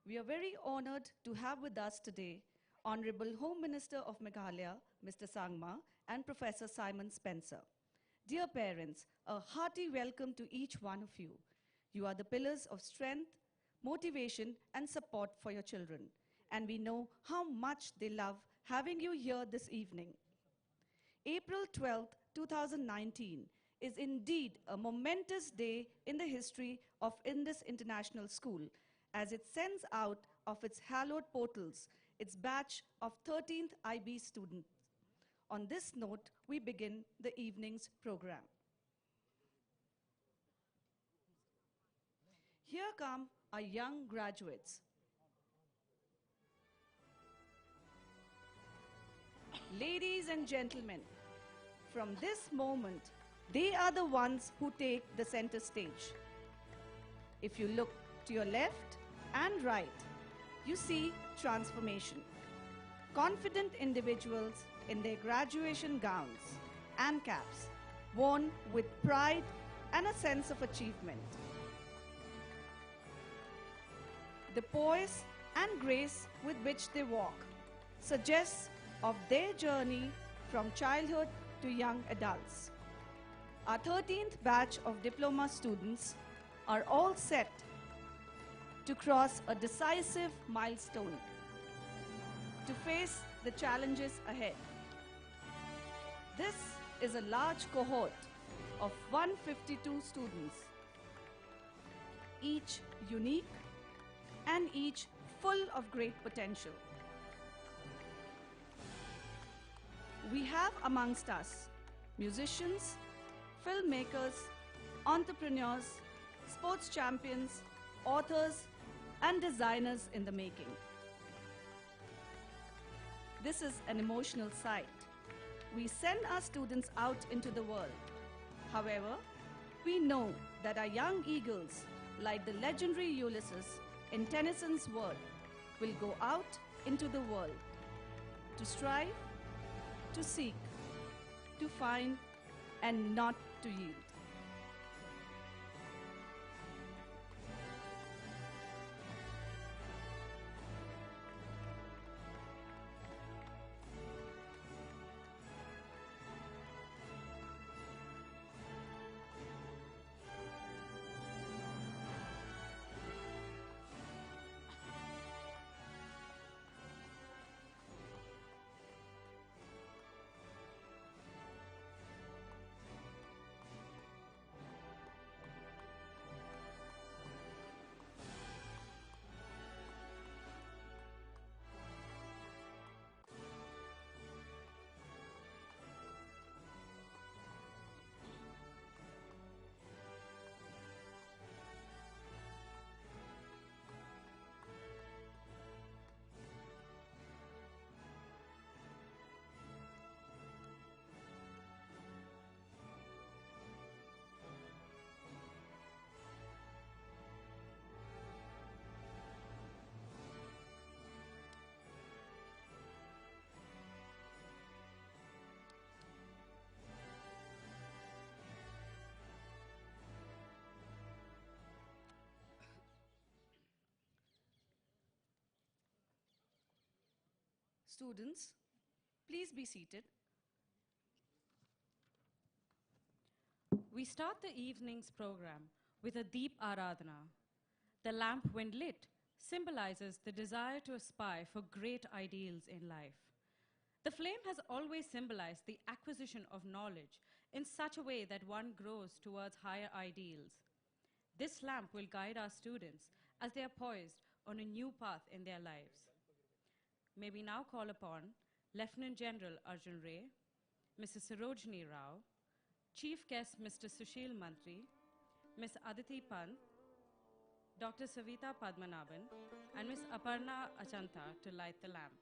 We are very honored to have with us today Honorable Home Minister of Meghalaya, Mr. Sangma, and Professor Simon Spencer. Dear parents, a hearty welcome to each one of you. You are the pillars of strength, motivation, and support for your children, and we know how much they love having you here this evening. April 12th, 2019 is indeed a momentous day in the history of Indus International School, as it sends out of its hallowed portals its batch of 13th IB students. On this note, we begin the evening's program. Here come our young graduates. Ladies and gentlemen, from this moment, they are the ones who take the center stage. If you look to your left and right, you see transformation. Confident individuals in their graduation gowns and caps, worn with pride and a sense of achievement. The poise and grace with which they walk suggests of their journey from childhood to young adults. Our 13th batch of diploma students are all set to cross a decisive milestone, to face the challenges ahead. This is a large cohort of 152 students, each unique and each full of great potential. We have amongst us musicians, filmmakers, entrepreneurs, sports champions, authors, and designers in the making. This is an emotional sight. We send our students out into the world. However, we know that our young eagles, like the legendary Ulysses in Tennyson's word, will go out into the world to strive, to seek, to find, and not to yield. Students, please be seated. We start the evening's program with a deep aradhana. The lamp, when lit, symbolizes the desire to aspire for great ideals in life. The flame has always symbolized the acquisition of knowledge in such a way that one grows towards higher ideals. This lamp will guide our students as they are poised on a new path in their lives. May we now call upon Lieutenant General Arjun Ray, Mrs. Sarojini Rao, Chief Guest Mr. Sushil Mantri, Ms. Aditi Pant, Dr. Savita Padmanabhan, and Ms. Aparna Achanta to light the lamp.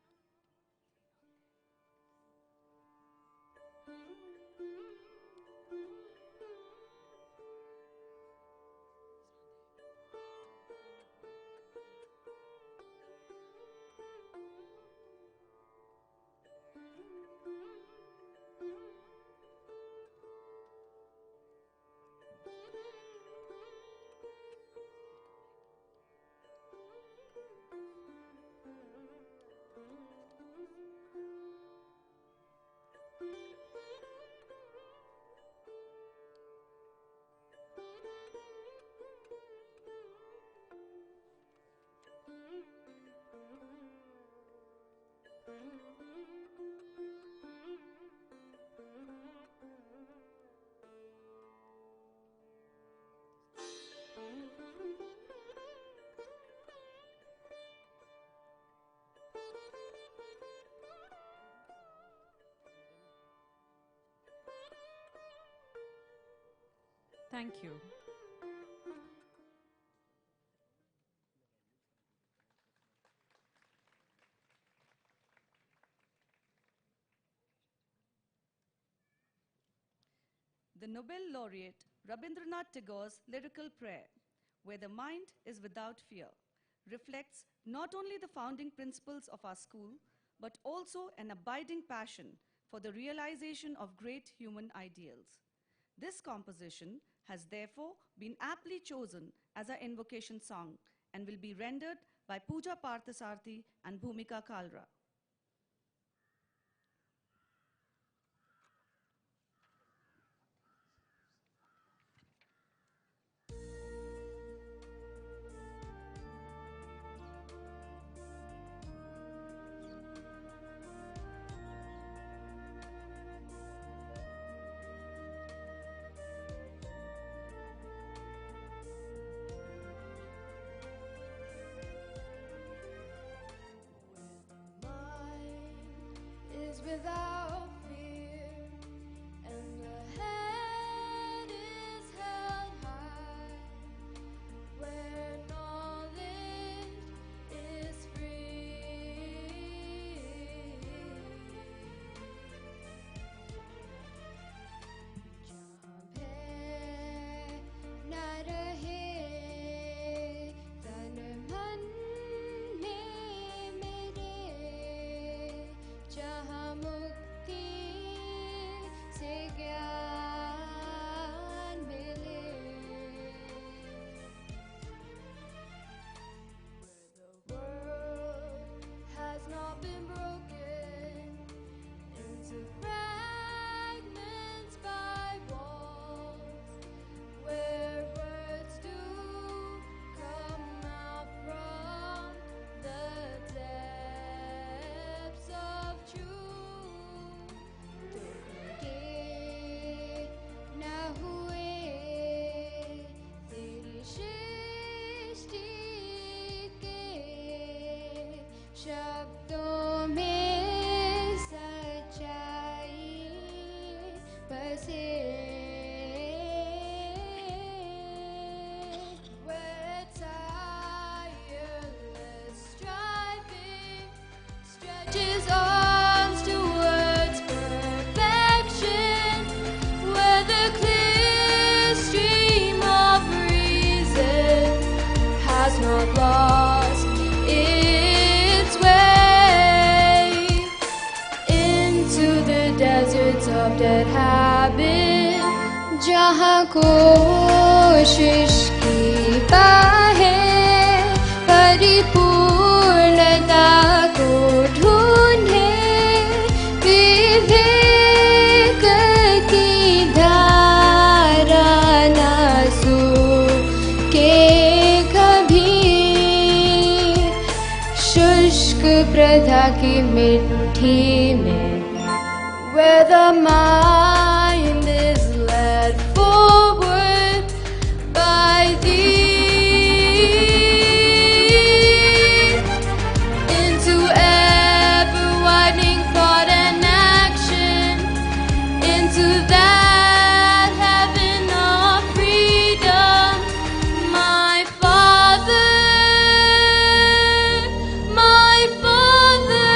Thank you. The Nobel laureate Rabindranath Tagore's lyrical prayer, "Where the mind is without fear," reflects not only the founding principles of our school, but also an abiding passion for the realization of great human ideals. This composition has therefore been aptly chosen as our invocation song and will be rendered by Pooja Parthasarthi and Bhumika Kalra. Is without fear, and the head is held high, where knowledge is free. जहाँ भय न रहे तन मन में मेरे, जहाँ मुक्ति से ज्ञान मिले, where the world has not been broken into fragments by walls, where words do come out from the depths of truth. टूटे न हुए तेरी सृष्टि के शब्दों में सच्चाई बसे, where tireless striving stretches arms towards perfection, where the clear stream of reason has not lost its way into the deserts of dead habit, जहाँ कोशिश की बाहें परिपूर्णता को ढूंढे, विवेक की धारा न सूखे कभी, शुष्क प्रथा की मिट्टी में, where the mind is led forward by thee into ever-widening thought and action, into that heaven of freedom, my Father, my Father.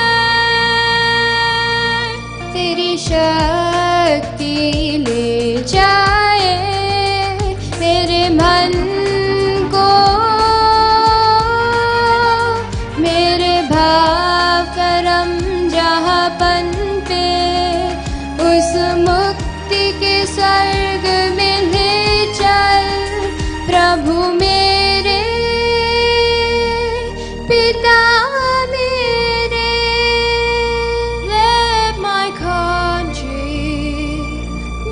तेरी शक्ति ले जाए मेरे मन को, मेरे भाव करम जहाँ पनपे, उस मुक्ति के स्वर्ग में ले चल प्रभु मेरे, पिता मेरे। Let my country,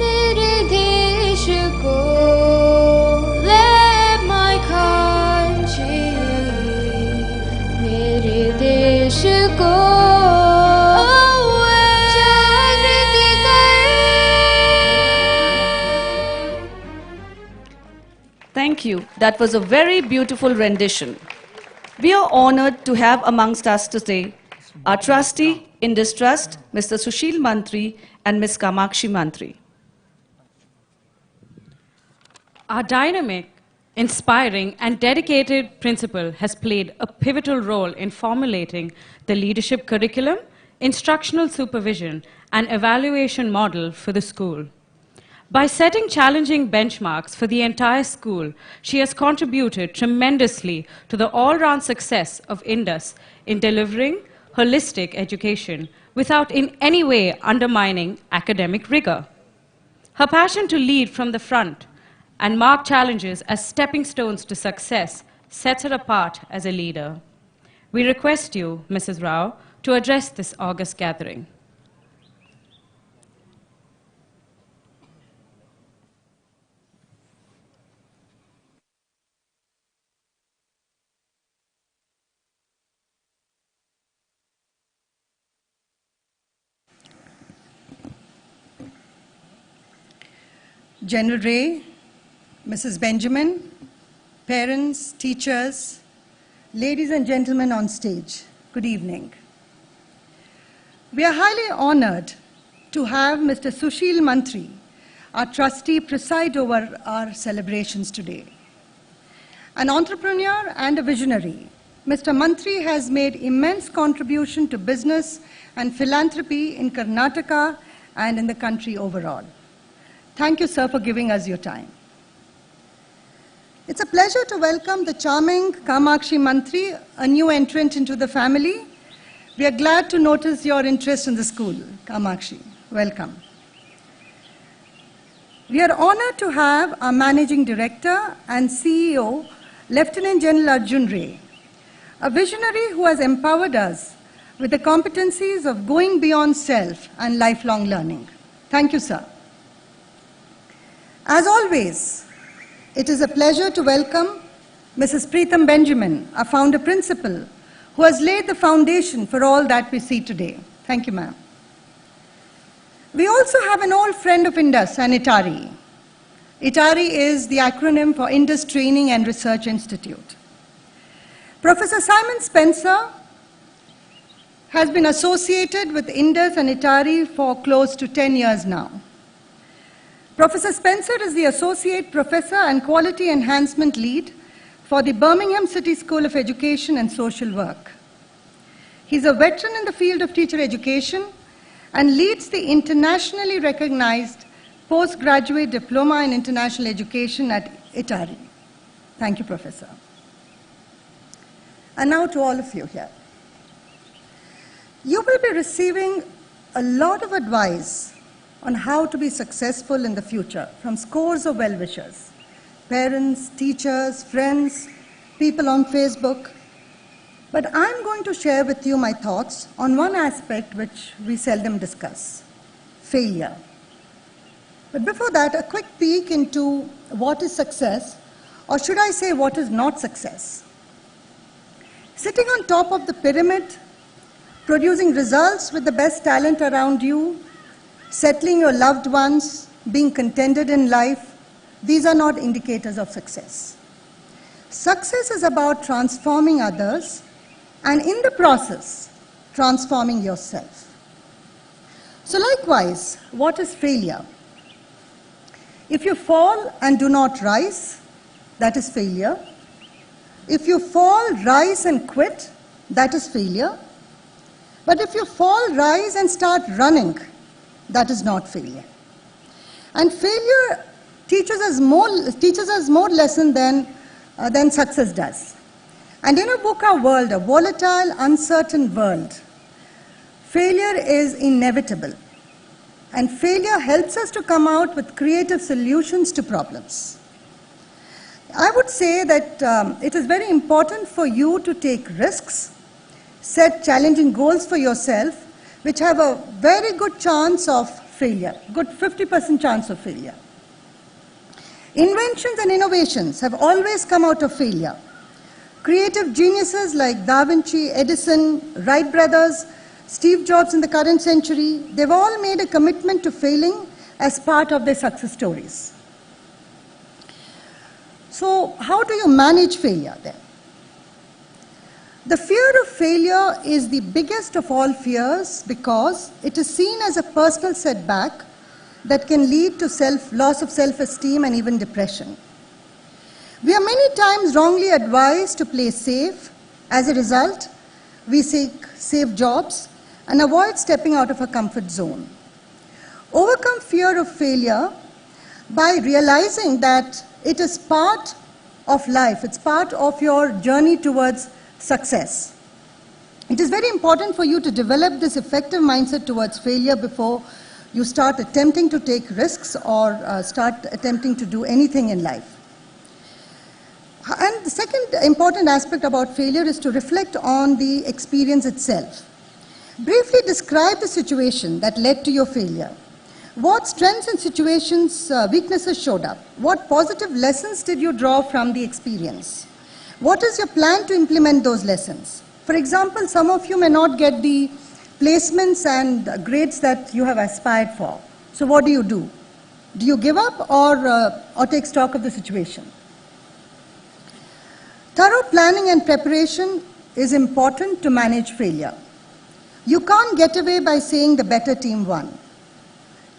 मेरे देश को, let my country, मेरे देश को जागृत कर। Thank you. That was a very beautiful rendition. We are honored to have amongst us today our trustee in this trust, Mr. Sushil Mantri and Ms. Kamakshi Mantri. Our dynamic, inspiring, and dedicated principal has played a pivotal role in formulating the leadership curriculum, instructional supervision, and evaluation model for the school. By setting challenging benchmarks for the entire school, she has contributed tremendously to the all-round success of Indus in delivering holistic education without in any way undermining academic rigor. Her passion to lead from the front and mark challenges as stepping stones to success sets her apart as a leader. We request you, Mrs. Rao, to address this august gathering. General Ray, Mrs. Benjamin, parents, teachers, ladies and gentlemen on stage, good evening. We are highly honored to have Mr. Sushil Mantri, our trustee, preside over our celebrations today. An entrepreneur and a visionary, Mr. Mantri has made immense contribution to business and philanthropy in Karnataka and in the country overall. Thank you, sir, for giving us your time. It's a pleasure to welcome the charming Kamakshi Mantri, a new entrant into the family. We are glad to notice your interest in the school, Kamakshi. Welcome. We are honored to have our Managing Director and CEO, Lieutenant General Arjun Ray, a visionary who has empowered us with the competencies of going beyond self and lifelong learning. Thank you, sir. As always, it is a pleasure to welcome Mrs. Preetham Benjamin, our founder principal, who has laid the foundation for all that we see today. Thank you, ma'am. We also have an old friend of Indus, and ITARI. ITARI is the acronym for Indus Training and Research Institute. Professor Simon Spencer has been associated with Indus and ITARI for close to 10 years now. Professor Spencer is the Associate Professor and Quality Enhancement Lead for the Birmingham City School of Education and Social Work. He's a veteran in the field of teacher education and leads the internationally recognized postgraduate diploma in international education at ITARI. Thank you, Professor. And now to all of you here. You will be receiving a lot of advice on how to be successful in the future from scores of well-wishers, parents, teachers, friends, people on Facebook. But I'm going to share with you my thoughts on one aspect which we seldom discuss, failure. But before that, a quick peek into what is success, or should I say what is not success. Sitting on top of the pyramid, producing results with the best talent around you, settling your loved ones, being contented in life, these are not indicators of success. Success is about transforming others and in the process, transforming yourself. So likewise, what is failure? If you fall and do not rise, that is failure. If you fall, rise and quit, that is failure. But if you fall, rise and start running, that is not failure. And failure teaches us more lesson than success does. And in a VUCA world, a volatile, uncertain world, failure is inevitable. And failure helps us to come out with creative solutions to problems. I would say that it is very important for you to take risks, set challenging goals for yourself, which have a very good chance of failure, good 50% chance of failure. Inventions and innovations have always come out of failure. Creative geniuses like Da Vinci, Edison, Wright brothers, Steve Jobs in the current century, they've all made a commitment to failing as part of their success stories. So how do you manage failure then? The fear of failure is the biggest of all fears because it is seen as a personal setback that can lead to loss of self-esteem and even depression. We are many times wrongly advised to play safe. As a result, we seek safe jobs and avoid stepping out of our comfort zone. Overcome fear of failure by realizing that it is part of life, it's part of your journey towards success. It is very important for you to develop this effective mindset towards failure before you start attempting to take risks or start attempting to do anything in life. And the second important aspect about failure is to reflect on the experience itself. Briefly describe the situation that led to your failure. What strengths and weaknesses showed up? What positive lessons did you draw from the experience? What is your plan to implement those lessons? For example, some of you may not get the placements and grades that you have aspired for. So what do? Do you give up or take stock of the situation? Thorough planning and preparation is important to manage failure. You can't get away by saying the better team won.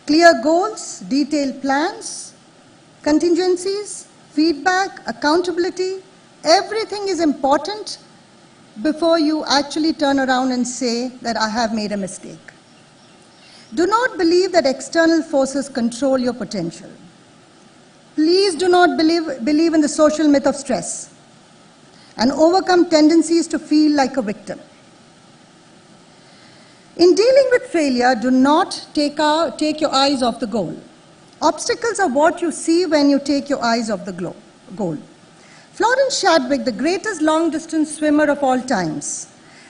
Clear goals, detailed plans, contingencies, feedback, accountability, everything is important before you actually turn around and say that I have made a mistake. Do not believe that external forces control your potential. Please do not believe in the social myth of stress and overcome tendencies to feel like a victim. In dealing with failure, do not take your eyes off the goal. Obstacles are what you see when you take your eyes off the goal. Florence Chadwick, the greatest long-distance swimmer of all times,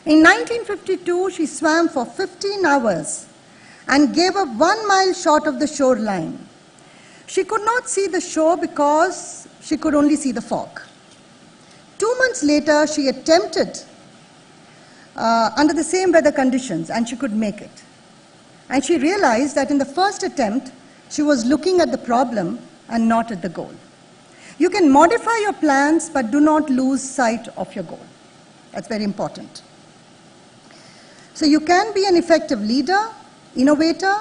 in 1952, she swam for 15 hours and gave up 1 mile short of the shoreline. She could not see the shore because she could only see the fog. 2 months later, she attempted under the same weather conditions, and she could make it. And she realized that in the first attempt, she was looking at the problem and not at the goal. You can modify your plans, but do not lose sight of your goal. That's very important. So you can be an effective leader, innovator,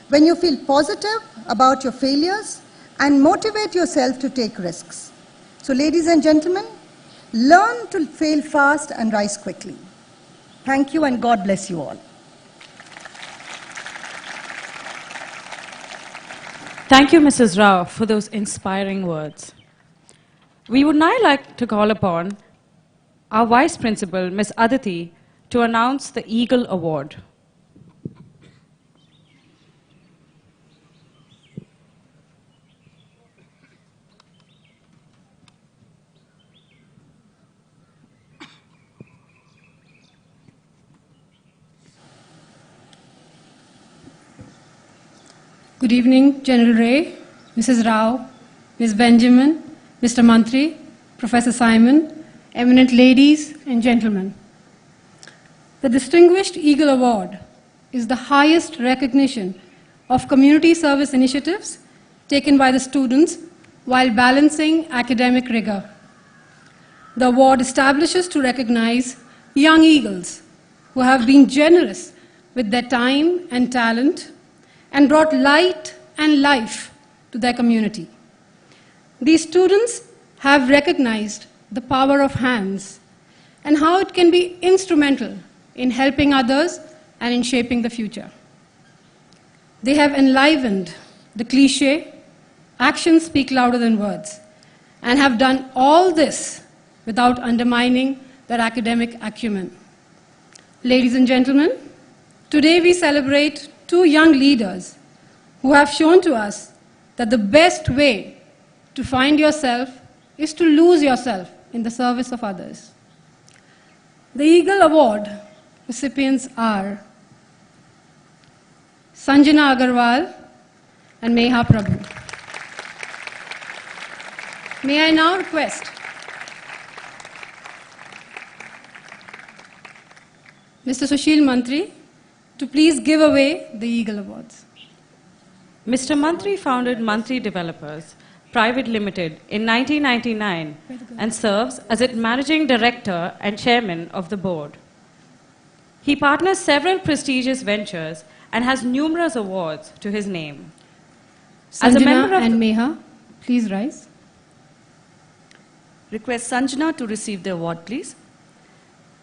when you feel positive about your failures and motivate yourself to take risks. So ladies and gentlemen, learn to fail fast and rise quickly. Thank you, and God bless you all. Thank you, Mrs. Rao, for those inspiring words. We would now like to call upon our Vice Principal, Ms. Aditi, to announce the Eagle Award. Good evening, General Ray, Mrs. Rao, Ms. Benjamin, Mr. Mantri, Professor Simon, eminent ladies and gentlemen. The Distinguished Eagle Award is the highest recognition of community service initiatives taken by the students while balancing academic rigor. The award establishes to recognize young eagles who have been generous with their time and talent and brought light and life to their community. These students have recognized the power of hands and how it can be instrumental in helping others and in shaping the future. They have enlivened the cliché, actions speak louder than words, and have done all this without undermining their academic acumen. Ladies and gentlemen, today we celebrate 2 young leaders who have shown to us that the best way to find yourself is to lose yourself in the service of others. The Eagle Award recipients are Sanjana Agarwal and Meha Prabhu. May I now request Mr. Sushil Mantri to please give away the Eagle Awards. Mr. Mantri founded Mantri Developers Private Limited in 1999 and serves as its managing director and chairman of the board. He partners several prestigious ventures and has numerous awards to his name. As a Sanjana member of and Meha, please rise. request Sanjana to receive the award, please.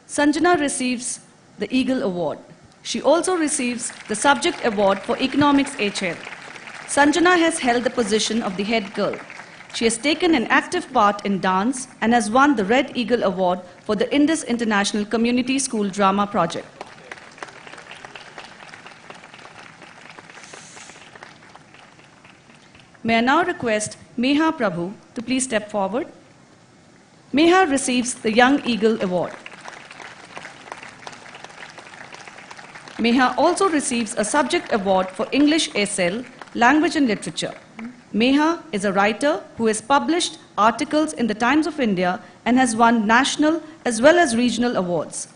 Sanjana receives the Eagle Award. She also receives the Subject Award for Economics HL. Sanjana has held the position of the head girl. She has taken an active part in dance and has won the Red Eagle Award for the Indus International Community School Drama Project. May I now request Meha Prabhu to please step forward. Meha receives the Young Eagle Award. Meha also receives a Subject Award for English SL, Language and Literature. Meha is a writer who has published articles in the Times of India and has won national as well as regional awards.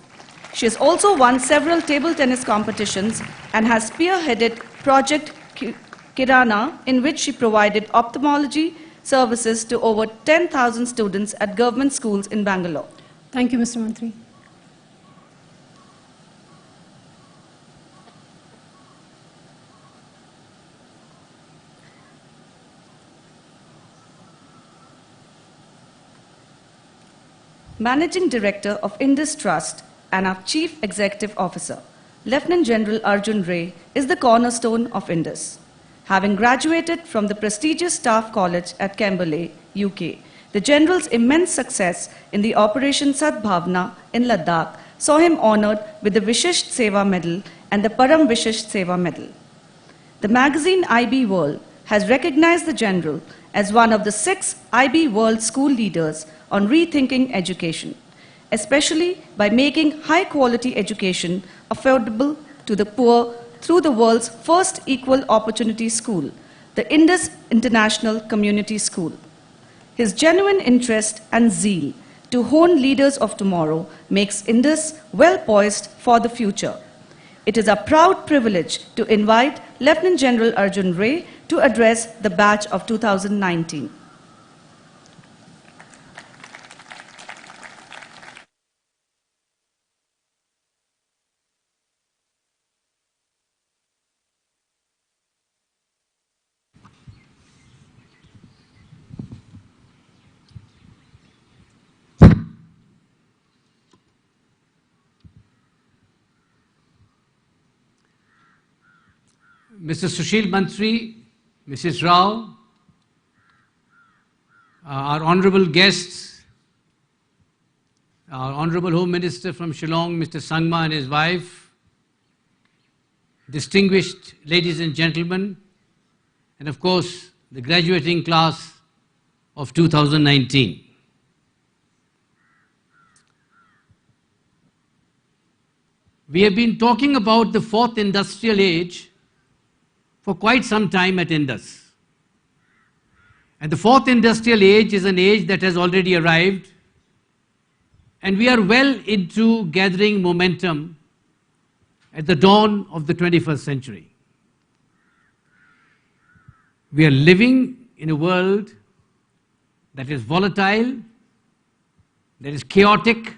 She has also won several table tennis competitions and has spearheaded Project Kirana, in which she provided ophthalmology services to over 10,000 students at government schools in Bangalore. Thank you, Mr. Mantri. Managing Director of Indus Trust and our Chief Executive Officer, Lieutenant General Arjun Ray, is the cornerstone of Indus. Having graduated from the prestigious Staff College at Camberley, UK, the General's immense success in the Operation Sadbhavna in Ladakh saw him honored with the Vishisht Seva Medal and the Param Vishisht Seva Medal. The magazine IB World has recognized the General as one of the 6 IB World School leaders on rethinking education, especially by making high-quality education affordable to the poor through the world's first equal opportunity school, the Indus International Community School. His genuine interest and zeal to hone leaders of tomorrow makes Indus well poised for the future. It is a proud privilege to invite Lieutenant General Arjun Ray to address the batch of 2019. Mr. Sushil Mantri, Mrs. Rao, our honorable guests, our honorable Home Minister from Shillong, Mr. Sangma and his wife, distinguished ladies and gentlemen, and of course, the graduating class of 2019. We have been talking about the fourth industrial age for quite some time at Indus. And the fourth industrial age is an age that has already arrived, and we are well into gathering momentum at the dawn of the 21st century. We are living in a world that is volatile, that is chaotic,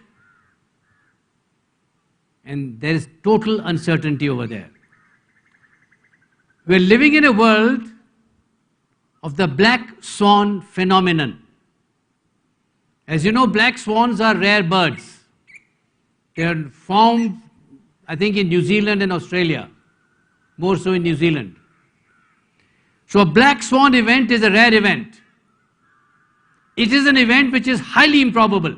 and there is total uncertainty over there. We're living in a world of the black swan phenomenon. As you know, black swans are rare birds. They are found, I think, in New Zealand and Australia, more so in New Zealand. So a black swan event is a rare event. It is an event which is highly improbable.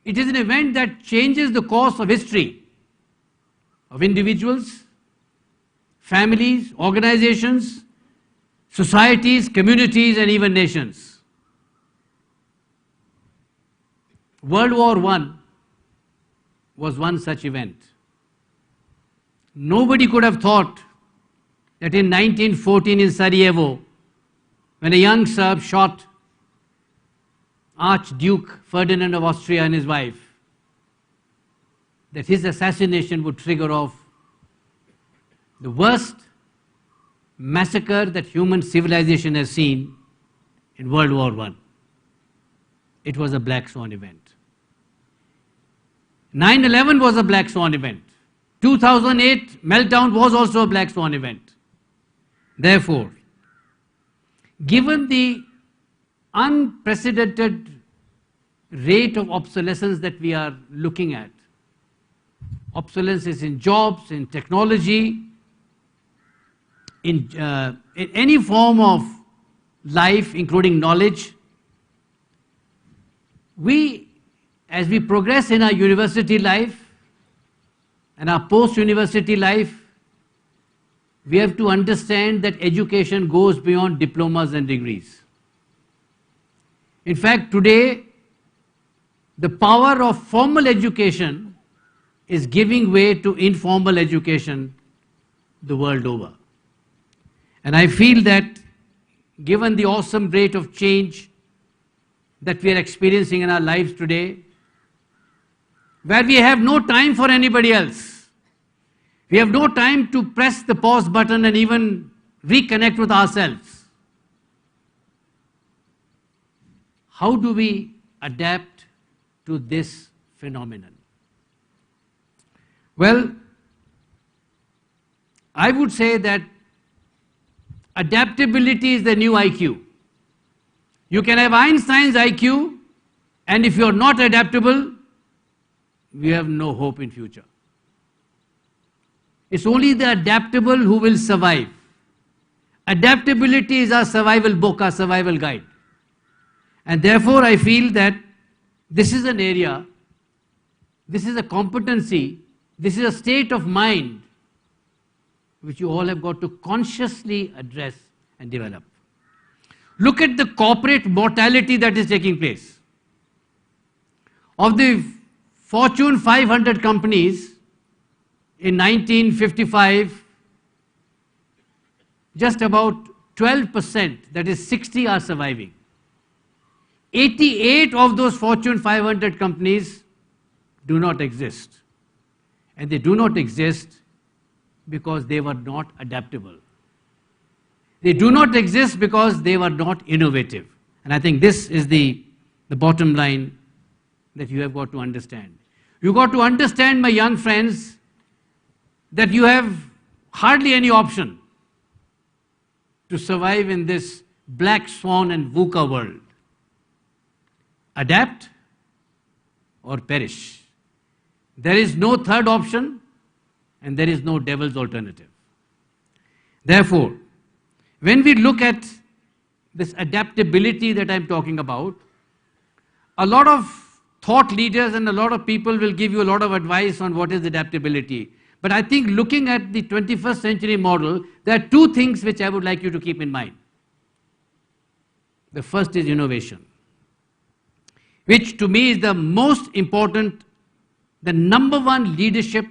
It is an event that changes the course of history of individuals, families, organizations, societies, communities, and even nations. World War I was one such event. Nobody could have thought that in 1914 in Sarajevo, when a young Serb shot Archduke Ferdinand of Austria and his wife, that his assassination would trigger off the worst massacre that human civilization has seen in World War I. It was a black swan event. 9/11 was a black swan event. 2008 meltdown was also a black swan event. Therefore, given the unprecedented rate of obsolescence that we are looking at. Obsolescence in jobs, in technology, in any form of life, including knowledge. As we progress in our university life and our post-university life, we have to understand that education goes beyond diplomas and degrees. In fact, today, the power of formal education is giving way to informal education the world over. And I feel that given the awesome rate of change that we are experiencing in our lives today, where we have no time for anybody else, we have no time to press the pause button and even reconnect with ourselves. How do we adapt to this phenomenon? Well, I would say that adaptability is the new IQ. You can have Einstein's IQ, and if you are not adaptable, we have no hope in future. It's only the adaptable who will survive. Adaptability is our survival book, our survival guide. And therefore, I feel that this is an area, this is a competency, this is a state of mind which you all have got to consciously address and develop. Look at the corporate mortality that is taking place. Of the Fortune 500 companies in 1955, just about 12%, that is 60, are surviving. 88 of those Fortune 500 companies do not exist. And they do not exist because they were not adaptable. They do not exist because they were not innovative. And I think this is the bottom line that you have got to understand. You got to understand, my young friends, that you have hardly any option to survive in this black swan and VUCA world. Adapt or perish. There is no third option, and there is no devil's alternative. Therefore, when we look at this adaptability that I'm talking about, a lot of thought leaders and a lot of people will give you a lot of advice on what is adaptability. But I think looking at the 21st century model, there are two things which I would like you to keep in mind. The first is innovation, which to me is the most important, the number one leadership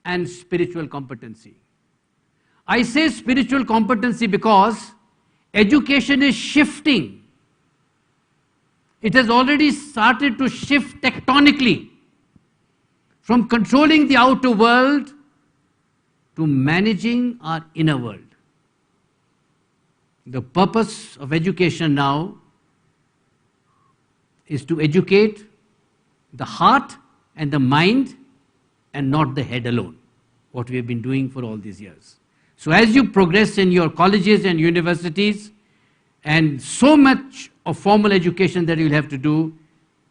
and spiritual competency. I say spiritual competency because education is shifting. It has already started to shift tectonically from controlling the outer world to managing our inner world. The purpose of education now is to educate the heart and the mind and not the head alone, what we have been doing for all these years. So as you progress in your colleges and universities, and so much of formal education that you'll have to do,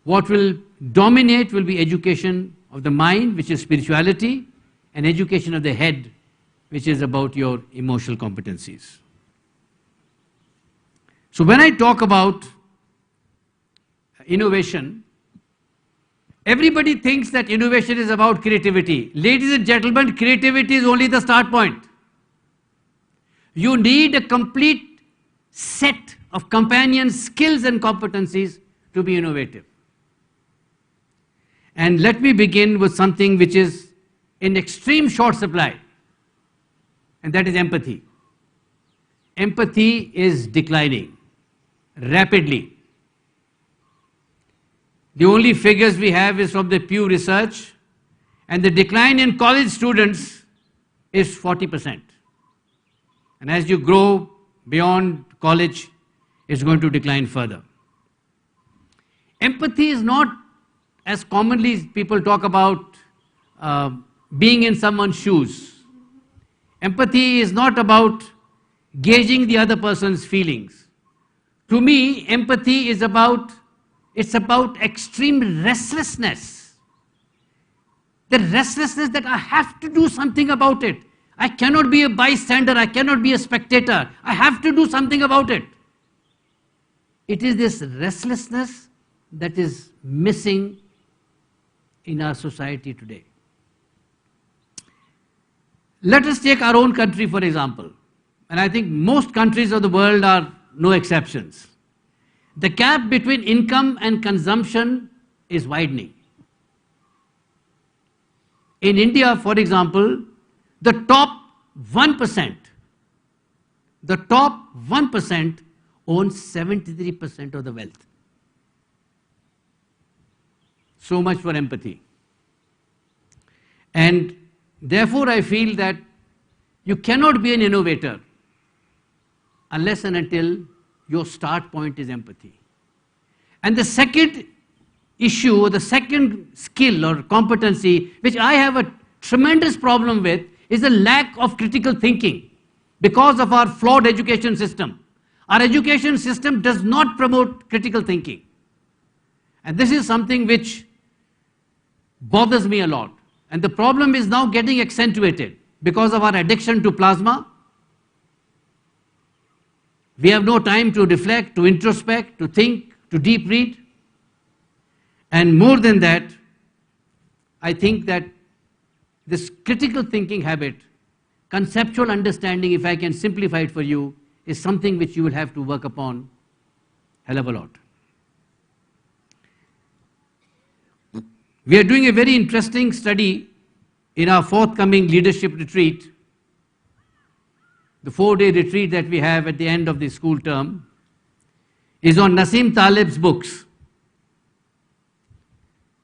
what will dominate will be education of the mind, which is spirituality, and education of the head, which is about your emotional competencies. So when I talk about innovation, everybody thinks that innovation is about creativity. Ladies and gentlemen, creativity is only the start point. You need a complete set of companion skills and competencies to be innovative. And let me begin with something which is in extreme short supply, and that is empathy. Empathy is declining rapidly. The only figures we have is from the Pew Research, and the decline in college students is 40%. And as you grow beyond college, it's going to decline further. Empathy is not, as commonly people talk about, being in someone's shoes. Empathy is not about gauging the other person's feelings. To me, empathy is about extreme restlessness. The restlessness that I have to do something about it. I cannot be a bystander, I cannot be a spectator. I have to do something about it. It is this restlessness that is missing in our society today. Let us take our own country, for example. And I think most countries of the world are no exceptions. The gap between income and consumption is widening. In India, for example, the top 1% owns 73% of the wealth. So much for empathy. And therefore, I feel that you cannot be an innovator unless and until your start point is empathy. And the second issue, or the second skill or competency, which I have a tremendous problem with, is the lack of critical thinking because of our flawed education system. Our education system does not promote critical thinking. And this is something which bothers me a lot. And the problem is now getting accentuated because of our addiction to plasma. We have no time to reflect, to introspect, to think, to deep read. And more than that, I think that this critical thinking habit, conceptual understanding, if I can simplify it for you, is something which you will have to work upon hell of a lot. We are doing a very interesting study in our forthcoming leadership retreat, the 4-day retreat that we have at the end of the school term, is on Nassim Taleb's books.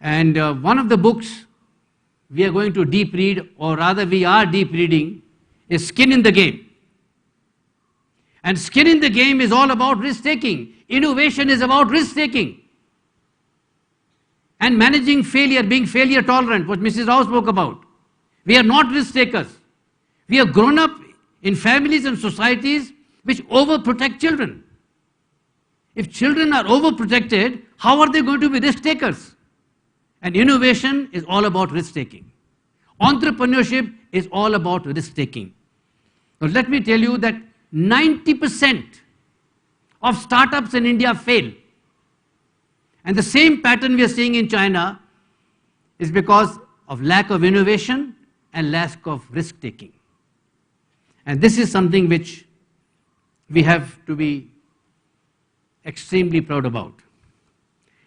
And one of the books we are going to deep read, or rather we are deep reading, is Skin in the Game. And skin in the game is all about risk-taking. Innovation is about risk-taking. And managing failure, being failure tolerant, what Mrs. Rao spoke about. We are not risk-takers. We have grown up in families and societies which overprotect children. If children are overprotected, how are they going to be risk-takers? And innovation is all about risk-taking. Entrepreneurship is all about risk-taking. Now let me tell you that 90% of startups in India fail. And the same pattern we are seeing in China is because of lack of innovation and lack of risk-taking. And this is something which we have to be extremely proud about.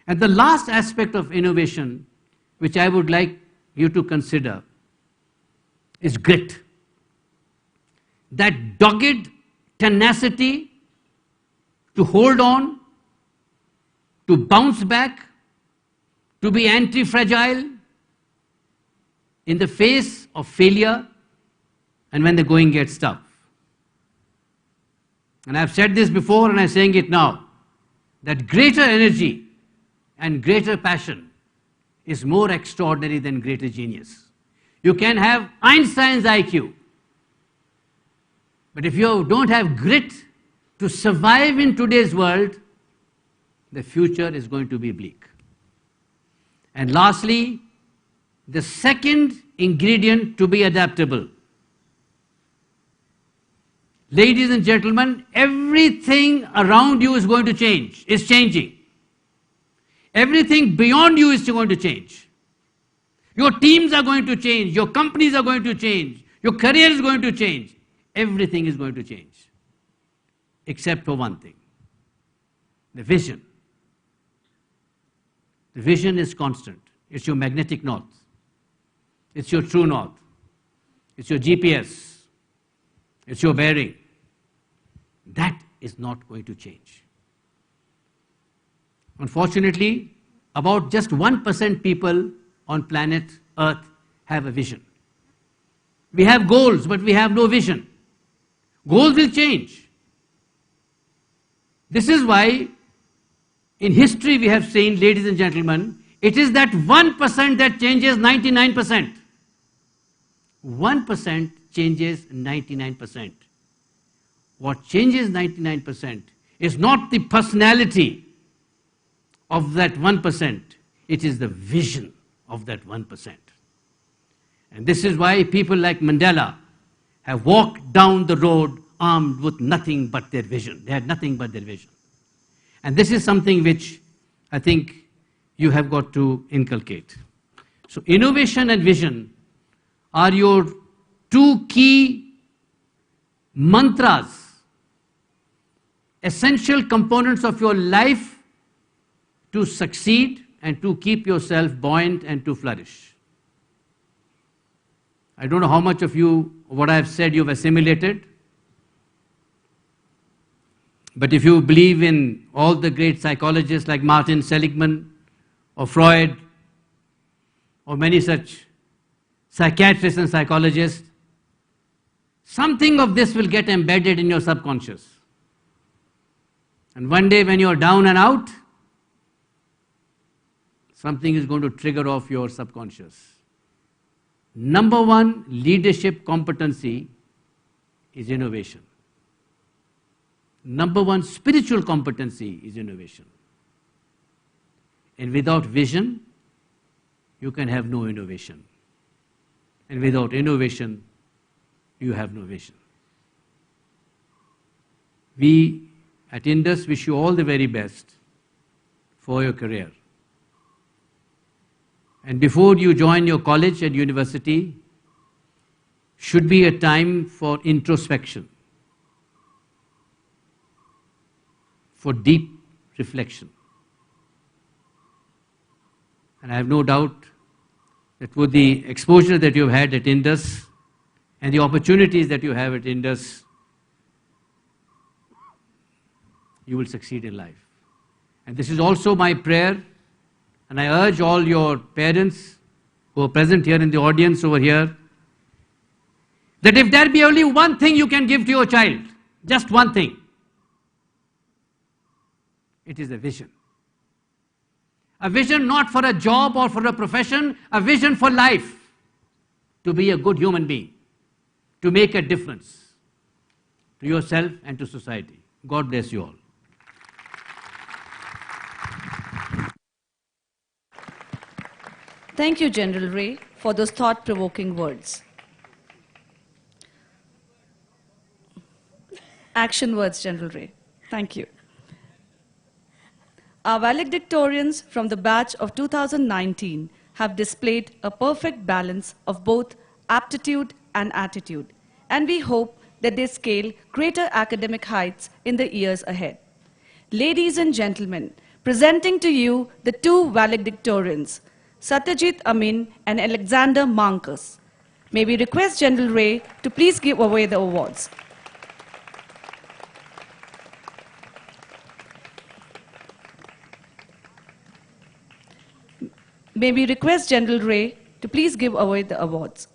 And the last aspect of innovation, which I would like you to consider, is grit. That dogged tenacity to hold on, to bounce back, to be anti-fragile in the face of failure and when the going gets tough. And I've said this before and I'm saying it now, that greater energy and greater passion is more extraordinary than greater genius. You can have Einstein's IQ, but if you don't have grit to survive in today's world, the future is going to be bleak. And lastly, the second ingredient to be adaptable. Ladies and gentlemen, everything around you is going to change, is changing. Everything beyond you is going to change. Your teams are going to change, your companies are going to change, your career is going to change. Everything is going to change, except for one thing, the vision. The vision is constant. It's your magnetic north. It's your true north. It's your GPS. It's your bearing. That is not going to change. Unfortunately, about just 1% people on planet Earth have a vision. We have goals, but we have no vision. Goals will change. This is why in history we have seen, ladies and gentlemen, it is that 1% that changes 99%. 1% changes 99%. What changes 99% is not the personality of that 1%, it is the vision of that 1%. And this is why people like Mandela have walked down the road armed with nothing but their vision. They had nothing but their vision. And this is something which I think you have got to inculcate. So innovation and vision are your two key mantras, essential components of your life to succeed and to keep yourself buoyant and to flourish. I don't know how much of you, what I have said, you've assimilated. But if you believe in all the great psychologists like Martin Seligman or Freud or many such psychiatrists and psychologists, something of this will get embedded in your subconscious. And one day when you're down and out, something is going to trigger off your subconscious. Number one leadership competency is innovation. Number one spiritual competency is innovation. And without vision, you can have no innovation. And without innovation, you have no vision. We at Indus wish you all the very best for your career. And before you join your college and university, should be a time for introspection, for deep reflection. And I have no doubt that with the exposure that you've had at Indus and the opportunities that you have at Indus, you will succeed in life. And this is also my prayer, and I urge all your parents who are present here in the audience over here, that if there be only one thing you can give to your child, just one thing, it is a vision. A vision not for a job or for a profession, a vision for life, to be a good human being, to make a difference to yourself and to society. God bless you all. Thank you, General Ray, for those thought-provoking words. Action words, General Ray. Thank you. Our valedictorians from the batch of 2019 have displayed a perfect balance of both aptitude and attitude, and we hope that they scale greater academic heights in the years ahead. Ladies and gentlemen, presenting to you the two valedictorians, Satyajit Amin and Alexander Marcus. May we request General Ray to please give away the awards. May we request General Ray to please give away the awards.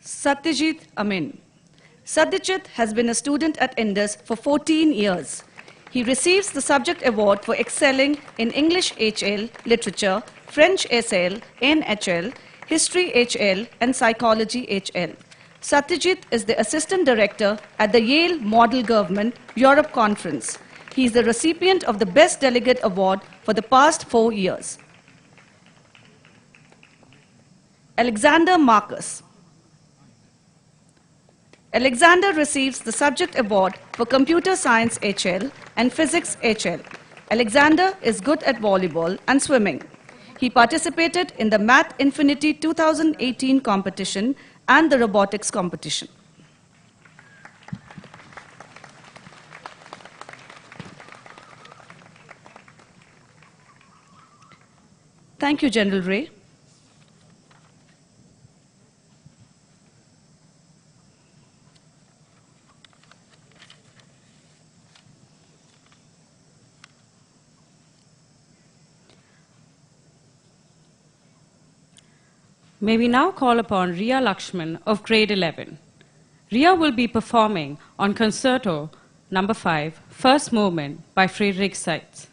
Satyajit Amin. Satyajit has been a student at Indus for 14 years. He receives the subject award for excelling in English HL, Literature, French SL, NHL, History HL, and Psychology HL. Satyajit is the Assistant Director at the Yale Model Government Europe Conference. He is the recipient of the Best Delegate Award for the past 4 years. Alexander Marcus. Alexander receives the Subject Award for Computer Science HL and Physics HL. Alexander is good at volleyball and swimming. He participated in the Math Infinity 2018 competition and the robotics competition. Thank you, General Ray. May we now call upon Ria Lakshman of grade 11. Ria will be performing on Concerto No. 5, First Movement by Friedrich Seitz.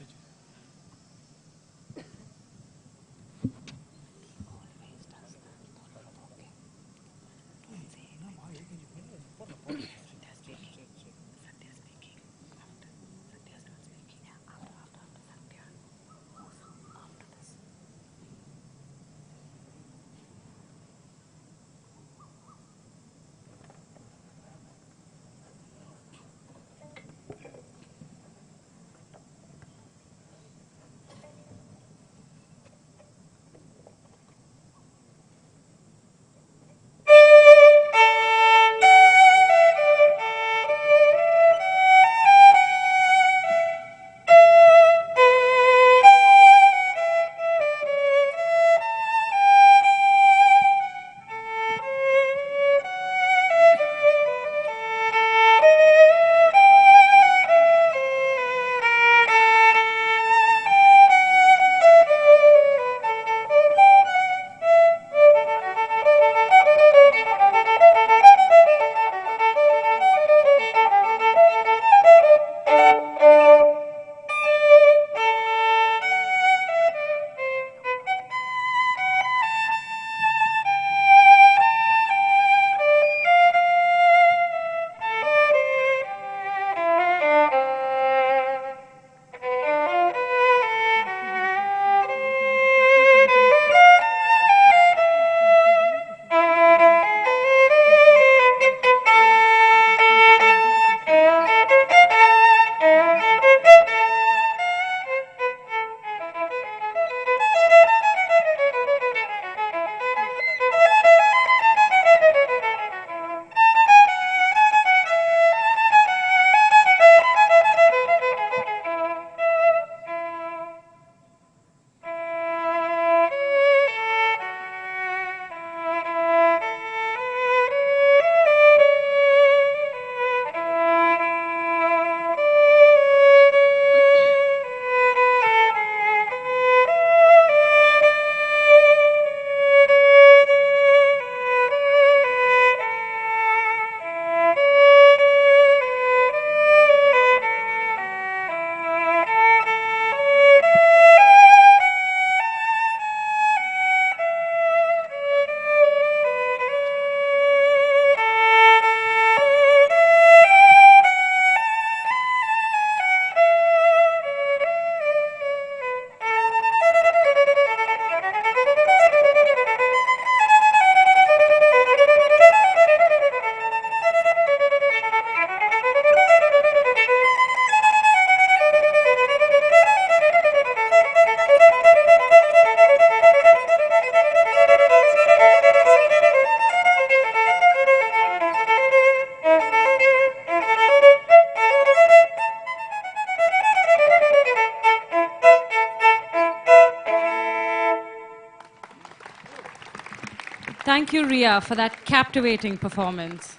Thank you, Ria, for that captivating performance.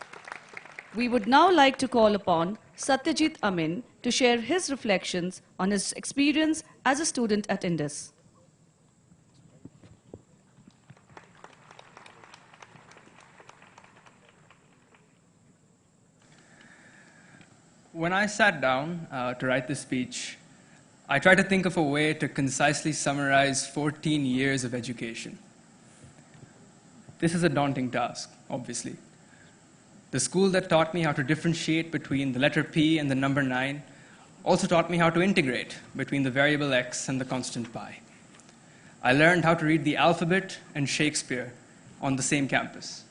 We would now like to call upon Satyajit Amin to share his reflections on his experience as a student at Indus. When I sat down to write this speech, I tried to think of a way to concisely summarize 14 years of education. This is a daunting task, obviously. The school that taught me how to differentiate between the letter P and the number 9 also taught me how to integrate between the variable x and the constant pi. I learned how to read the alphabet and Shakespeare on the same campus.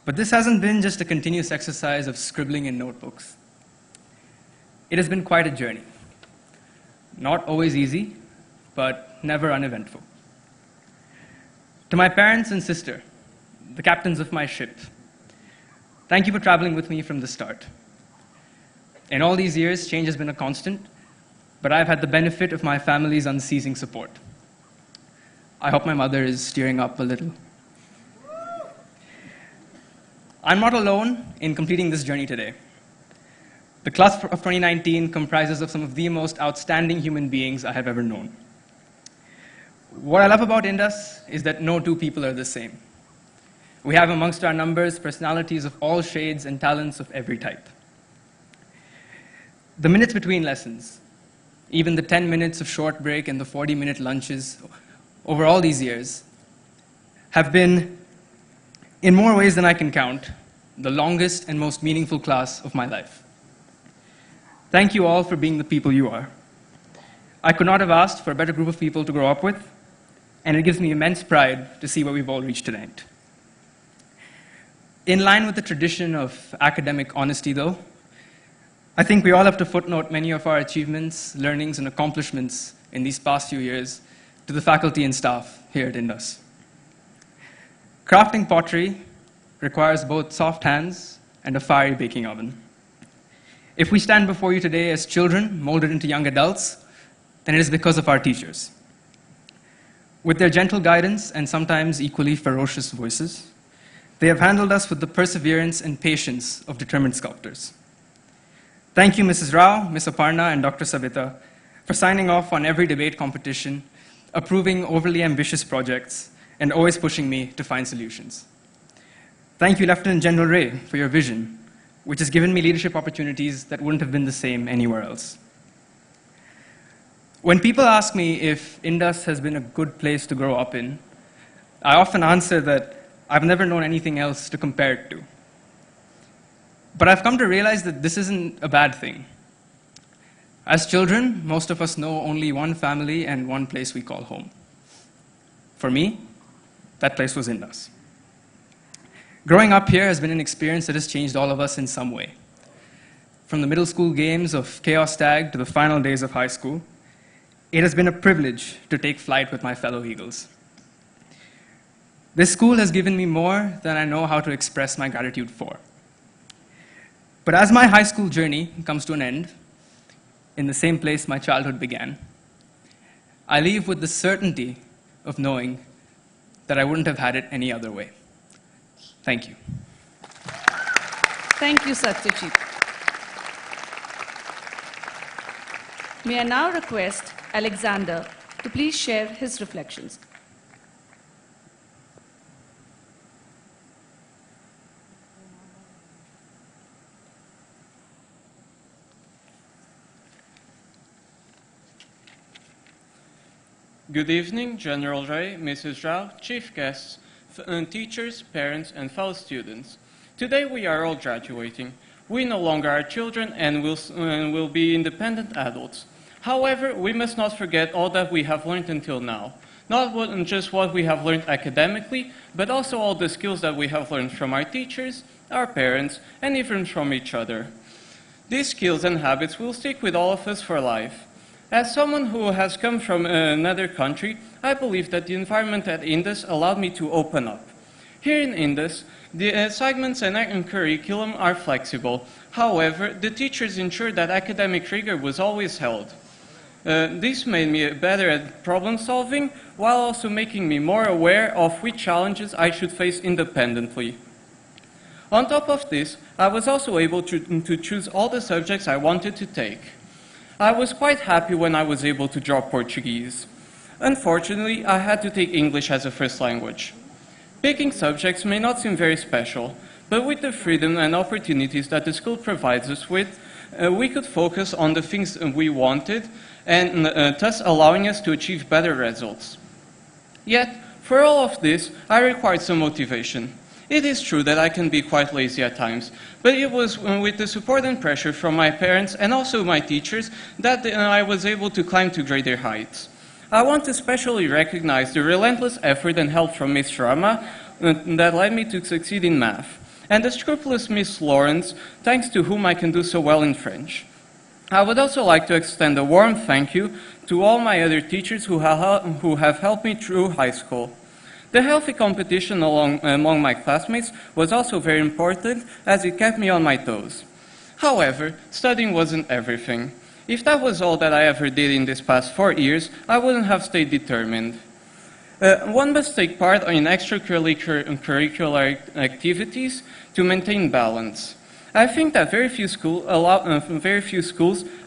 But this hasn't been just a continuous exercise of scribbling in notebooks. It has been quite a journey. Not always easy, but never uneventful. To my parents and sister, the captains of my ship, thank you for traveling with me from the start. In all these years, change has been a constant, but I've had the benefit of my family's unceasing support. I hope my mother is tearing up a little. I'm not alone in completing this journey today. The class of 2019 comprises of some of the most outstanding human beings I have ever known. What I love about Indus is that no two people are the same. We have amongst our numbers personalities of all shades and talents of every type. The minutes between lessons, even the 10 minutes of short break and the 40-minute lunches over all these years, have been, in more ways than I can count, the longest and most meaningful class of my life. Thank you all for being the people you are. I could not have asked for a better group of people to grow up with, and it gives me immense pride to see where we've all reached tonight. In line with the tradition of academic honesty, though, I think we all have to footnote many of our achievements, learnings, and accomplishments in these past few years to the faculty and staff here at Indus. Crafting pottery requires both soft hands and a fiery baking oven. If we stand before you today as children molded into young adults, then it is because of our teachers. With their gentle guidance and sometimes equally ferocious voices, they have handled us with the perseverance and patience of determined sculptors. Thank you, Mrs. Rao, Ms. Aparna, and Dr. Savita, for signing off on every debate competition, approving overly ambitious projects, and always pushing me to find solutions. Thank you, Lieutenant General Ray, for your vision, which has given me leadership opportunities that wouldn't have been the same anywhere else. When people ask me if Indus has been a good place to grow up in, I often answer that I've never known anything else to compare it to. But I've come to realize that this isn't a bad thing. As children, most of us know only one family and one place we call home. For me, that place was Indus. Growing up here has been an experience that has changed all of us in some way. From the middle school games of Chaos Tag to the final days of high school, it has been a privilege to take flight with my fellow Eagles. This school has given me more than I know how to express my gratitude for. But as my high school journey comes to an end, in the same place my childhood began, I leave with the certainty of knowing that I wouldn't have had it any other way. Thank you. Thank you, Satyajit. May I now request Alexander to please share his reflections. Good evening, General Ray, Mrs. Rao, chief guests, teachers, parents, and fellow students. Today we are all graduating. We no longer are children and will be independent adults. However, we must not forget all that we have learned until now. Not just what we have learned academically, but also all the skills that we have learned from our teachers, our parents, and even from each other. These skills and habits will stick with all of us for life. As someone who has come from another country, I believe that the environment at Indus allowed me to open up. Here in Indus, the assignments and curriculum are flexible. However, the teachers ensured that academic rigor was always held. This made me better at problem solving, while also making me more aware of which challenges I should face independently. On top of this, I was also able to choose all the subjects I wanted to take. I was quite happy when I was able to drop Portuguese. Unfortunately, I had to take English as a first language. Picking subjects may not seem very special, but with the freedom and opportunities that the school provides us with, we could focus on the things we wanted and thus allowing us to achieve better results. Yet, for all of this, I required some motivation. It is true that I can be quite lazy at times, but it was with the support and pressure from my parents and also my teachers that I was able to climb to greater heights. I want to especially recognize the relentless effort and help from Ms. Sharma that led me to succeed in math, and the scrupulous Ms. Lawrence, thanks to whom I can do so well in French. I would also like to extend a warm thank you to all my other teachers who have helped me through high school. The healthy competition among my classmates was also very important, as it kept me on my toes. However, studying wasn't everything. If that was all that I ever did in these past 4 years, I wouldn't have stayed determined. One must take part in extracurricular activities to maintain balance. I think that very few schools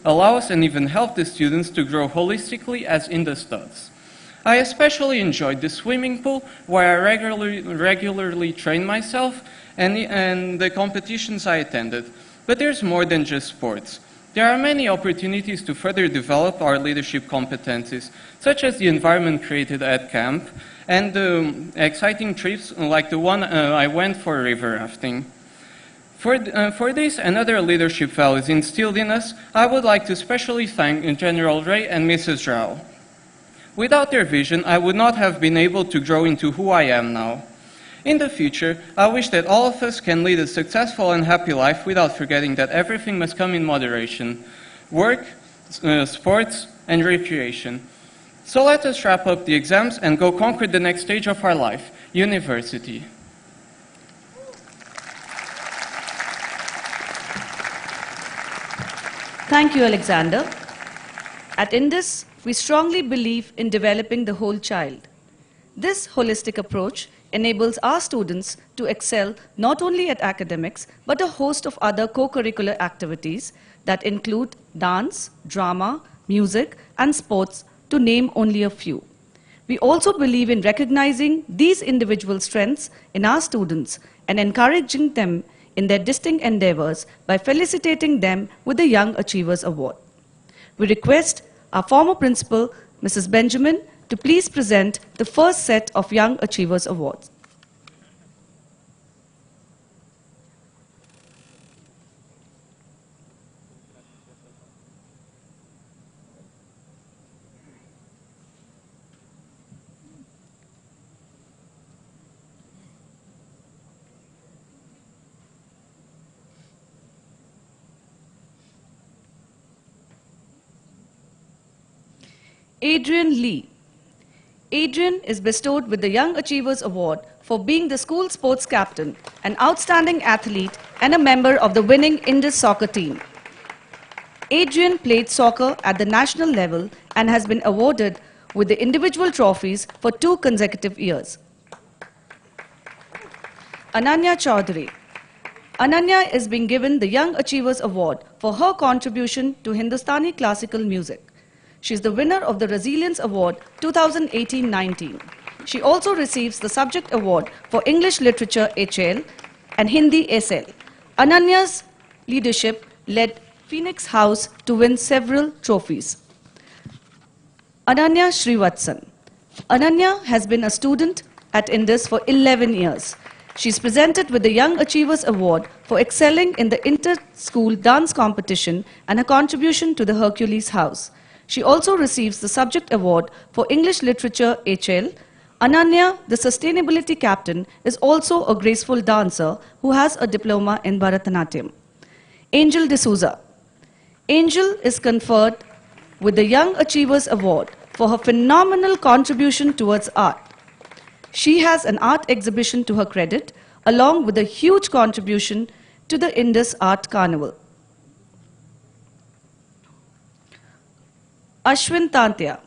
allow us and even help the students to grow holistically as Indus does. I especially enjoyed the swimming pool, where I regularly trained myself, and the competitions I attended. But there's more than just sports. There are many opportunities to further develop our leadership competencies, such as the environment created at camp, and the exciting trips like the one I went for river rafting. For this and other leadership values instilled in us, I would like to especially thank General Ray and Mrs. Rao. Without their vision, I would not have been able to grow into who I am now. In the future, I wish that all of us can lead a successful and happy life without forgetting that everything must come in moderation: work, sports, and recreation. So let us wrap up the exams and go conquer the next stage of our life, university. Thank you, Alexander. At Indus, we strongly believe in developing the whole child. This holistic approach enables our students to excel not only at academics, but a host of other co-curricular activities that include dance, drama, music, and sports, to name only a few. We also believe in recognizing these individual strengths in our students and encouraging them in their distinct endeavors by felicitating them with the Young Achievers Award. We request our former principal, Mrs. Benjamin, to please present the first set of Young Achievers Awards. Adrian Lee. Adrian is bestowed with the Young Achievers Award for being the school sports captain, an outstanding athlete, and a member of the winning Indus soccer team. Adrian played soccer at the national level and has been awarded with the individual trophies for 2 consecutive years. Ananya Chaudhary. Ananya is being given the Young Achievers Award for her contribution to Hindustani classical music. She is the winner of the Resilience Award 2018-19. She also receives the Subject Award for English Literature HL and Hindi SL. Ananya's leadership led Phoenix House to win several trophies. Ananya Srivatsan. Ananya has been a student at Indus for 11 years. She is presented with the Young Achievers Award for excelling in the inter-school dance competition and her contribution to the Hercules House. She also receives the Subject Award for English Literature HL. Ananya, the sustainability captain, is also a graceful dancer who has a diploma in Bharatanatyam. Angel D'Souza. Angel is conferred with the Young Achievers Award for her phenomenal contribution towards art. She has an art exhibition to her credit, along with a huge contribution to the Indus Art Carnival. Ashwin Tantia.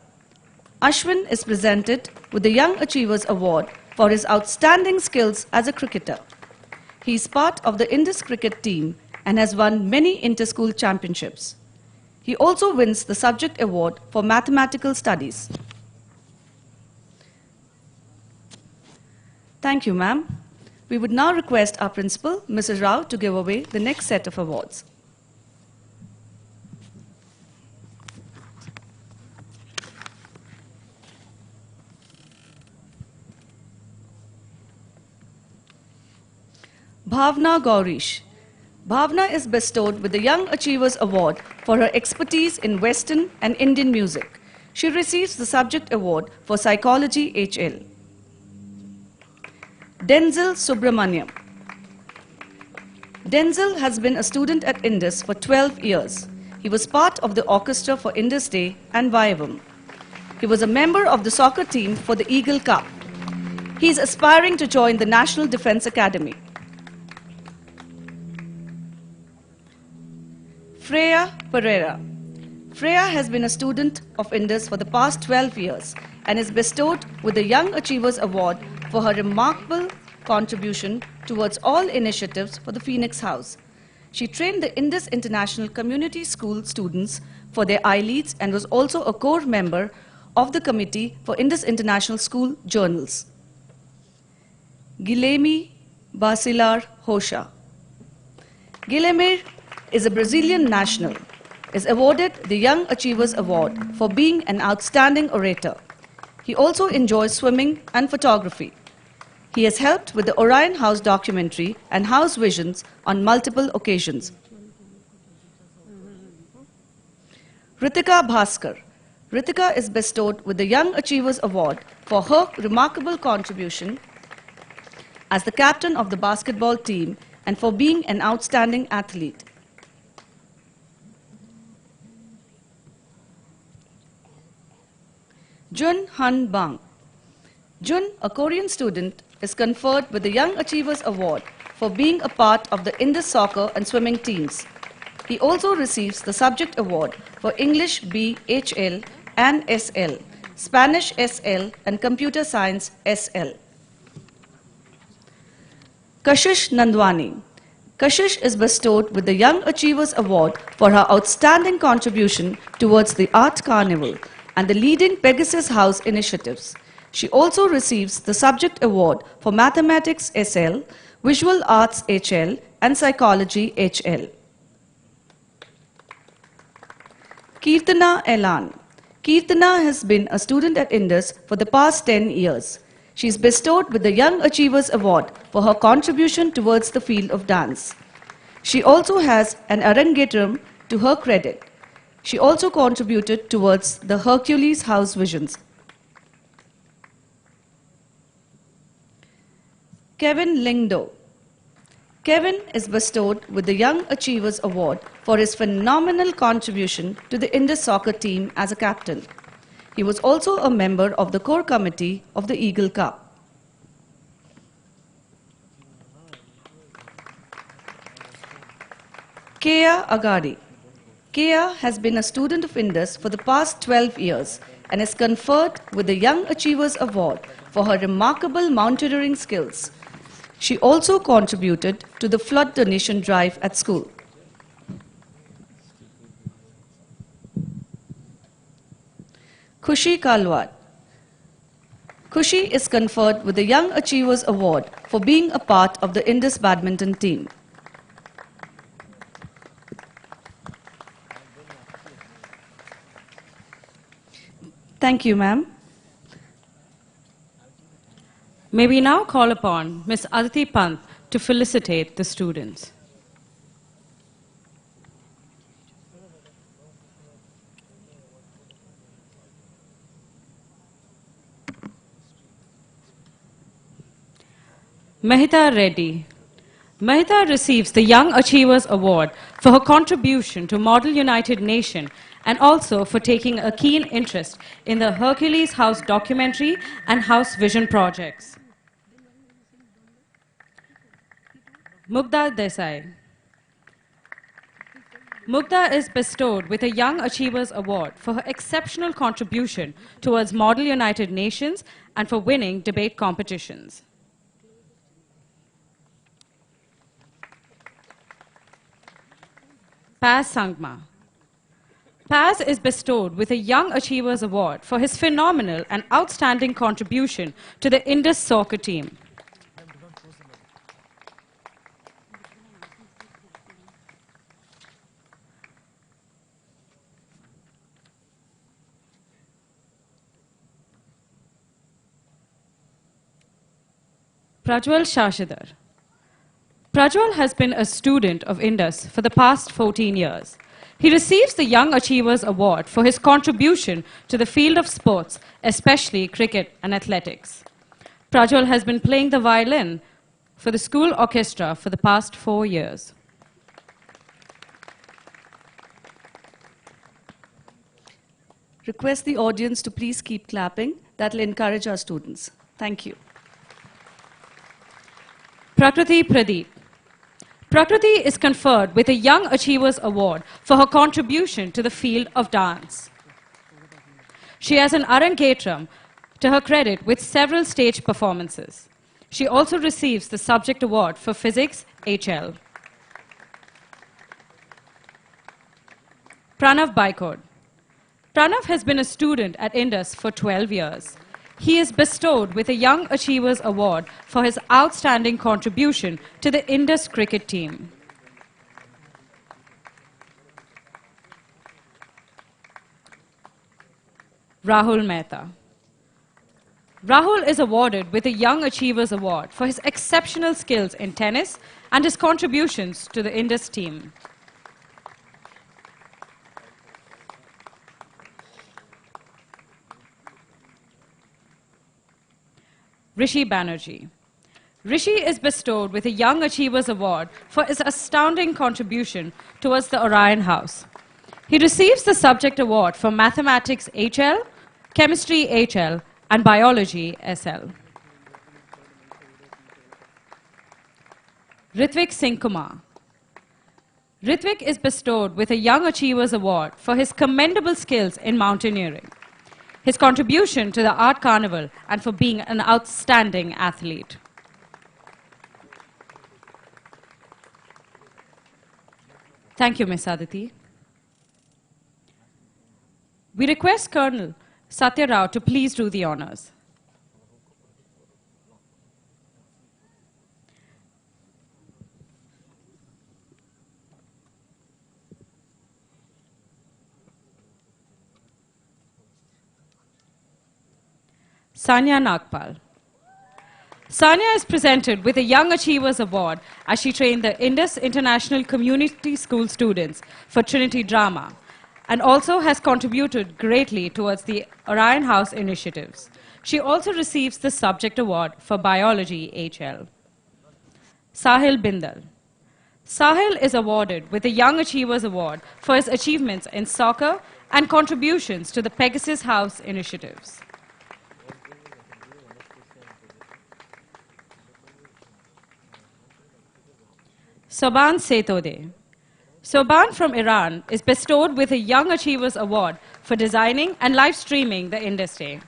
Ashwin is presented with the Young Achievers Award for his outstanding skills as a cricketer. He is part of the Indus cricket team and has won many inter-school championships. He also wins the Subject Award for Mathematical Studies. Thank you, ma'am. We would now request our principal, Mrs. Rao, to give away the next set of awards. Bhavna Gaurish. Bhavna is bestowed with the Young Achievers Award for her expertise in Western and Indian music. She receives the Subject Award for Psychology HL. Denzel Subramaniam. Denzel has been a student at Indus for 12 years. He was part of the orchestra for Indus Day and Vayavam. He was a member of the soccer team for the Eagle Cup. He is aspiring to join the National Defense Academy. Freya Pereira. Freya has been a student of Indus for the past 12 years and is bestowed with the Young Achievers Award for her remarkable contribution towards all initiatives for the Phoenix House. She trained the Indus International Community School students for their I-Leads and was also a core member of the committee for Indus International School Journals. Guilherme Basilar Rocha. Guilherme is a Brazilian national, is awarded the Young Achievers Award for being an outstanding orator. He also enjoys swimming and photography. He has helped with the Orion House documentary and House Visions on multiple occasions. Ritika Bhaskar. Ritika is bestowed with the Young Achievers Award for her remarkable contribution as the captain of the basketball team and for being an outstanding athlete. Jun Han Bang. Jun, a Korean student, is conferred with the Young Achievers Award for being a part of the Indus soccer and swimming teams. He also receives the Subject Award for English B HL and SL, Spanish SL, and Computer Science SL. Kashish Nandwani. Kashish is bestowed with the Young Achievers Award for her outstanding contribution towards the Art Carnival and the leading Pegasus House initiatives. She also receives the Subject Award for Mathematics SL, Visual Arts HL, and Psychology HL. Kirtana Elan. Kirtana has been a student at Indus for the past 10 years. She is bestowed with the Young Achievers Award for her contribution towards the field of dance. She also has an Arangetram to her credit. She also contributed towards the Hercules House Visions. Kevin Lingdo. Kevin is bestowed with the Young Achievers Award for his phenomenal contribution to the Indus soccer team as a captain. He was also a member of the core committee of the Eagle Cup. Kea Agadi. Kea has been a student of Indus for the past 12 years and is conferred with the Young Achievers Award for her remarkable mountaineering skills. She also contributed to the flood donation drive at school. Khushi Kalwat. Khushi is conferred with the Young Achievers Award for being a part of the Indus badminton team. Thank you, ma'am. May we now call upon Ms. Aditi Pant to felicitate the students. Mahita Reddy. Mahita receives the Young Achievers Award for her contribution to Model United Nation and also for taking a keen interest in the Hercules House documentary and House Vision projects. Mugdha Desai. Mugdha is bestowed with a Young Achievers Award for her exceptional contribution towards Model United Nations and for winning debate competitions. Paz Sangma. Paz is bestowed with a Young Achievers Award for his phenomenal and outstanding contribution to the Indus soccer team. Prajwal Shashidhar. Prajwal has been a student of Indus for the past 14 years. He receives the Young Achievers Award for his contribution to the field of sports, especially cricket and athletics. Prajwal has been playing the violin for the school orchestra for the past 4 years. Request the audience to please keep clapping. That will encourage our students. Thank you. Prakriti Pradeep. Prakriti is conferred with a Young Achievers Award for her contribution to the field of dance. She has an Arangetram to her credit with several stage performances. She also receives the Subject Award for Physics HL. Pranav Baikod. Pranav has been a student at Indus for 12 years. He is bestowed with a Young Achievers Award for his outstanding contribution to the Indus cricket team. Rahul Mehta. Rahul is awarded with a Young Achievers Award for his exceptional skills in tennis and his contributions to the Indus team. Rishi Banerjee. Rishi is bestowed with a Young Achievers Award for his astounding contribution towards the Orion House. He receives the Subject Award for Mathematics HL, Chemistry HL, and Biology SL. Ritvik Singh Kumar. Ritvik is bestowed with a Young Achievers Award for his commendable skills in mountaineering, his contribution to the Art Carnival, and for being an outstanding athlete. Thank you, Ms. Aditi. We request Colonel Satya Rao to please do the honors. Sanya Nagpal. Sanya is presented with a Young Achievers Award as she trained the Indus International Community School students for Trinity Drama and also has contributed greatly towards the Orion House initiatives. She also receives the Subject Award for Biology HL. Sahil Bindal. Sahil is awarded with a Young Achievers Award for his achievements in soccer and contributions to the Pegasus House initiatives. Soban Setode. Soban from Iran is bestowed with a Young Achievers Award for designing and live streaming the Indus Day.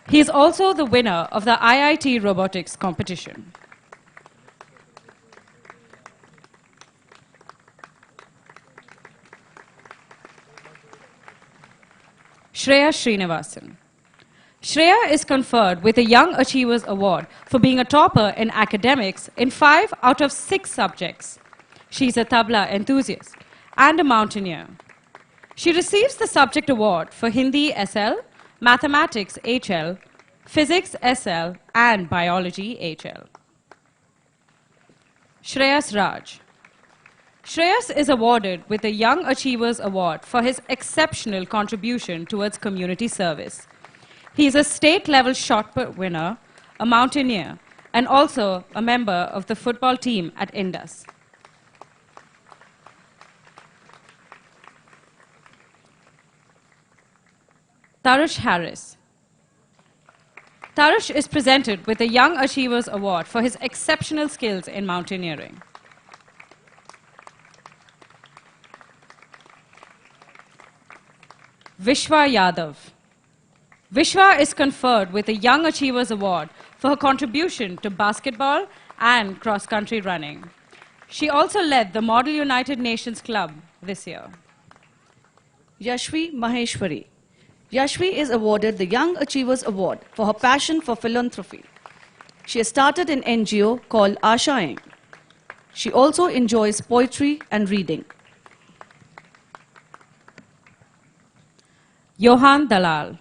He is also the winner of the IIT robotics competition. Shreya Srinivasan. Shreya is conferred with a Young Achievers Award for being a topper in academics in 5 out of 6 subjects. She's a tabla enthusiast and a mountaineer. She receives the Subject Award for Hindi SL, Mathematics HL, Physics SL, and Biology HL. Shreyas Raj. Shreyas is awarded with a Young Achievers Award for his exceptional contribution towards community service. He is a state-level shot put winner, a mountaineer, and also a member of the football team at Indus. Tarush Harris. Tarush is presented with a Young Achievers Award for his exceptional skills in mountaineering. Vishwa Yadav. Vishwa is conferred with a Young Achievers Award for her contribution to basketball and cross-country running. She also led the Model United Nations Club this year. Yashvi Maheshwari. Yashvi is awarded the Young Achievers Award for her passion for philanthropy. She has started an NGO called Ashaएं. She also enjoys poetry and reading. Johan Dalal.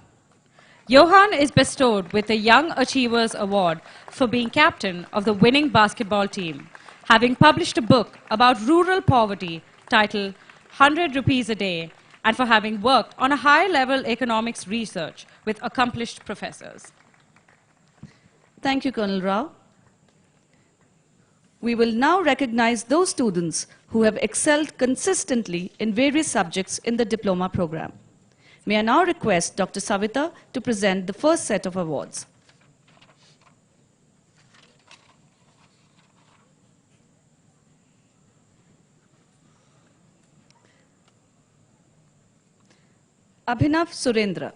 Johan is bestowed with the Young Achievers Award for being captain of the winning basketball team, having published a book about rural poverty titled 100 Rupees a Day, and for having worked on a high-level economics research with accomplished professors. Thank you, Colonel Rao. We will now recognize those students who have excelled consistently in various subjects in the diploma program. May I now request Dr. Savita to present the first set of awards. Abhinav Surendra.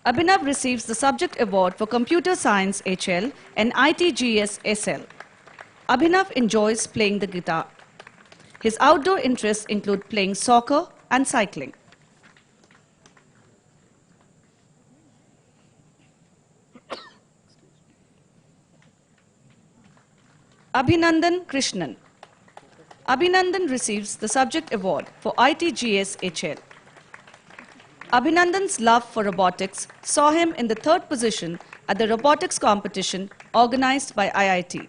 Abhinav receives the Subject Award for Computer Science HL and ITGS SL. Abhinav enjoys playing the guitar. His outdoor interests include playing soccer and cycling. Abhinandan Krishnan. Abhinandan receives the Subject Award for ITGS HL. Abhinandan's love for robotics saw him in the third position at the robotics competition organized by IIT.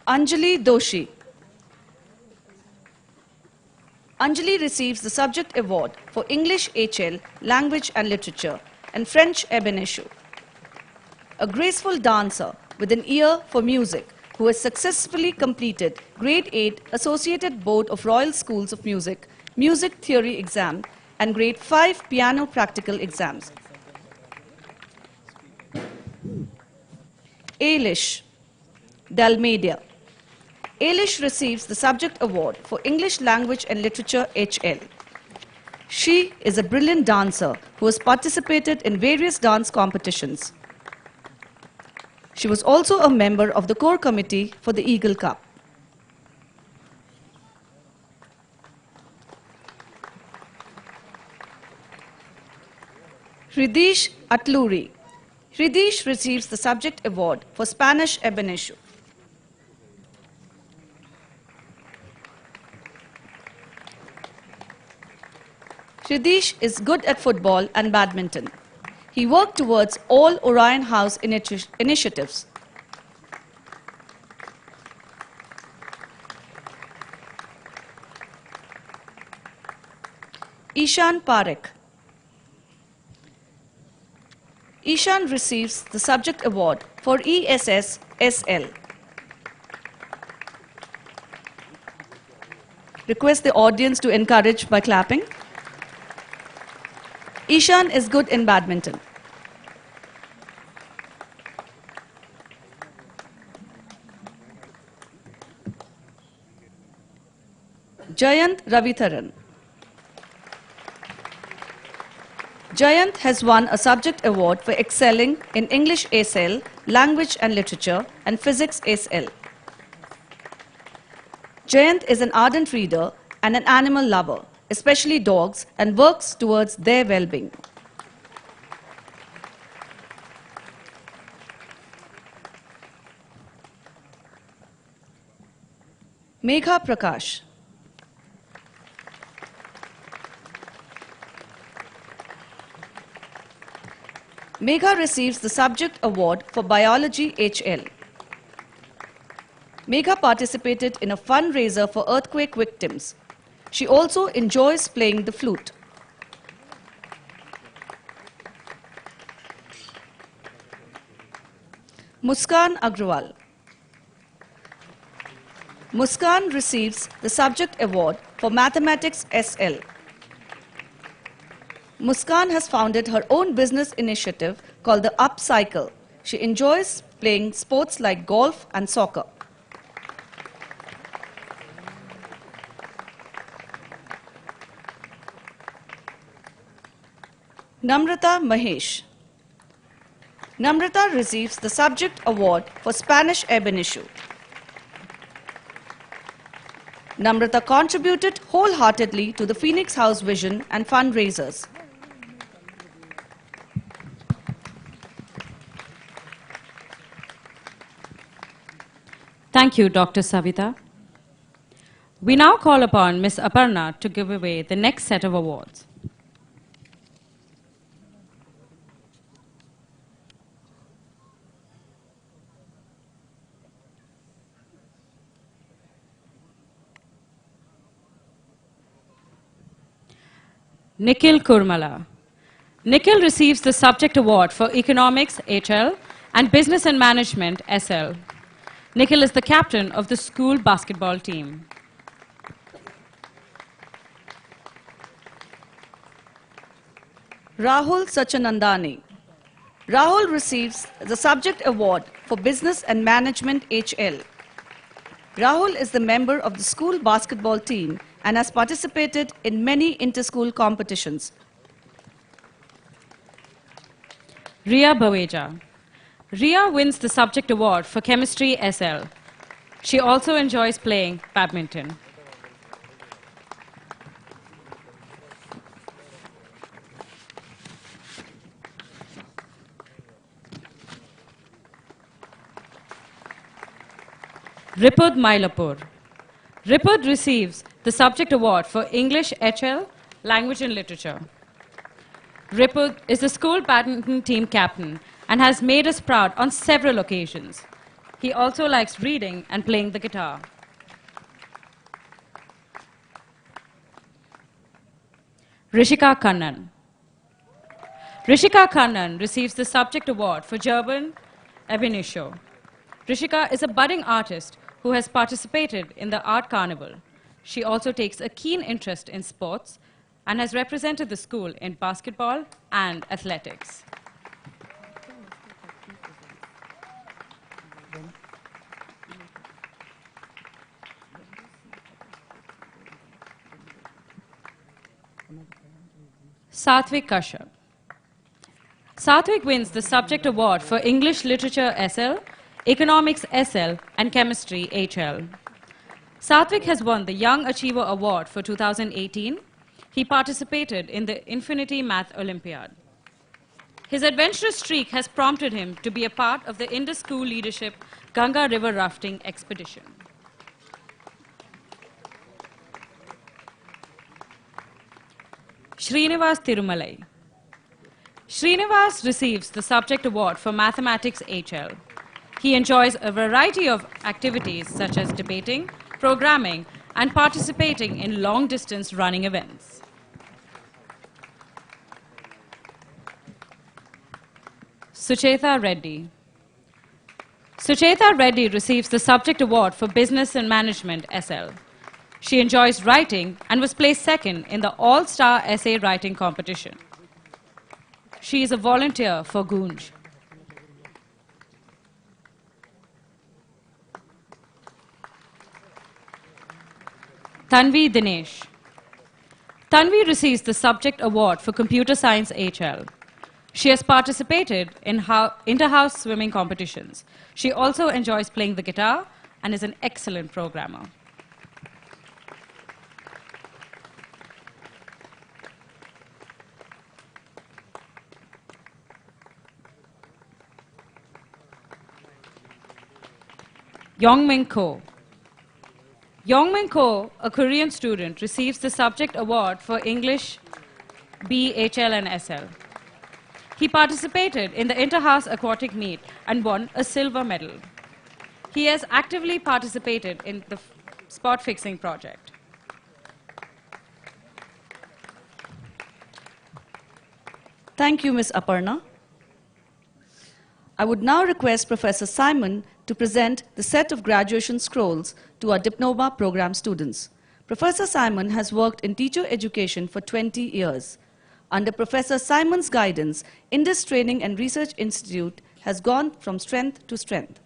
Anjali Doshi. Anjali receives the Subject Award for English HL, Language and Literature, and French Ebeneshu. A graceful dancer with an ear for music who has successfully completed Grade 8 Associated Board of Royal Schools of Music, Music Theory exam, and Grade 5 Piano Practical exams. Ailish Dalmedia. Ailish receives the Subject Award for English Language and Literature HL. She is a brilliant dancer who has participated in various dance competitions. She was also a member of the core committee for the Eagle Cup. Hridish Atluri. Hridish receives the Subject Award for Spanish Ebeneshu. Hridish is good at football and badminton. He worked towards all Orion House initiatives. Ishan Parekh. Ishan receives the Subject Award for ESS SL. Request the audience to encourage by clapping. Ishan is good in badminton. Jayant Ravitharan. Jayant has won a Subject Award for excelling in English SL, Language and Literature, and Physics SL. Jayant is an ardent reader and an animal lover, especially dogs, and works towards their well-being. Megha Prakash. Megha receives the Subject Award for Biology HL. Megha participated in a fundraiser for earthquake victims. She also enjoys playing the flute. Muskan Agrawal. Muskan receives the Subject Award for Mathematics SL. Muskan has founded her own business initiative called the Upcycle. She enjoys playing sports like golf and soccer. Namrata Mahesh. Namrata receives the Subject Award for Spanish ab initio. Namrata contributed wholeheartedly to the Phoenix House vision and fundraisers. Thank you, Dr. Savita. We now call upon Ms. Aparna to give away the next set of awards. Nikhil Kurmala. Nikhil receives the Subject Award for Economics HL and Business and Management SL. Nikhil is the captain of the school basketball team. Rahul Sachanandani. Rahul receives the Subject Award for Business and Management HL. Rahul is the member of the school basketball team and has participated in many inter-school competitions. Ria Baweja. Ria wins the Subject Award for Chemistry SL. She also enjoys playing badminton. Ripud Mailapur. Ripud receives the Subject Award for English HL, Language and Literature. Ripud is the school badminton team captain and has made us proud on several occasions. He also likes reading and playing the guitar. Rishika Kannan. Rishika Kannan receives the Subject Award for German ab initio. Rishika is a budding artist who has participated in the Art Carnival. She also takes a keen interest in sports and has represented the school in basketball and athletics. Satvik Kashyap. Satvik wins the Subject Award for English Literature SL, Economics SL, and Chemistry HL. Satvik has won the Young Achiever Award for 2018. He participated in the Infinity Math Olympiad. His adventurous streak has prompted him to be a part of the inter-school leadership Ganga River rafting expedition. Srinivas Tirumalai. Srinivas receives the Subject Award for Mathematics HL. He enjoys a variety of activities such as debating, programming, and participating in long-distance running events. Suchetha Reddy. Suchetha Reddy receives the Subject Award for Business and Management SL. She enjoys writing and was placed second in the All-Star Essay Writing Competition. She is a volunteer for Goonj. Tanvi Dinesh. Tanvi receives the Subject Award for Computer Science HL. She has participated in inter-house swimming competitions. She also enjoys playing the guitar and is an excellent programmer. Yongmin Ko. Yongmin Ko, a Korean student, receives the Subject Award for English B, HL, and SL. He participated in the inter-house aquatic meet and won a silver medal. He has actively participated in the spot fixing project. Thank you, Ms. Aparna. I would now request Professor Simon to present the set of graduation scrolls to our diploma program students. Professor Simon has worked in teacher education for 20 years. Under Professor Simon's guidance, Indus Training and Research Institute has gone from strength to strength.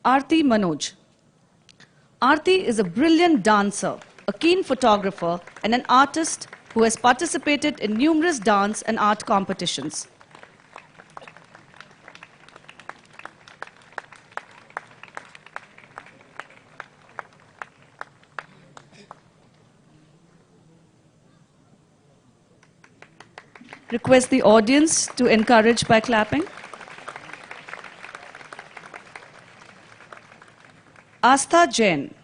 Aarti Manoj. Aarti is a brilliant dancer, a keen photographer, and an artist who has participated in numerous dance and art competitions. Request the audience to encourage by clapping. Astha Jain.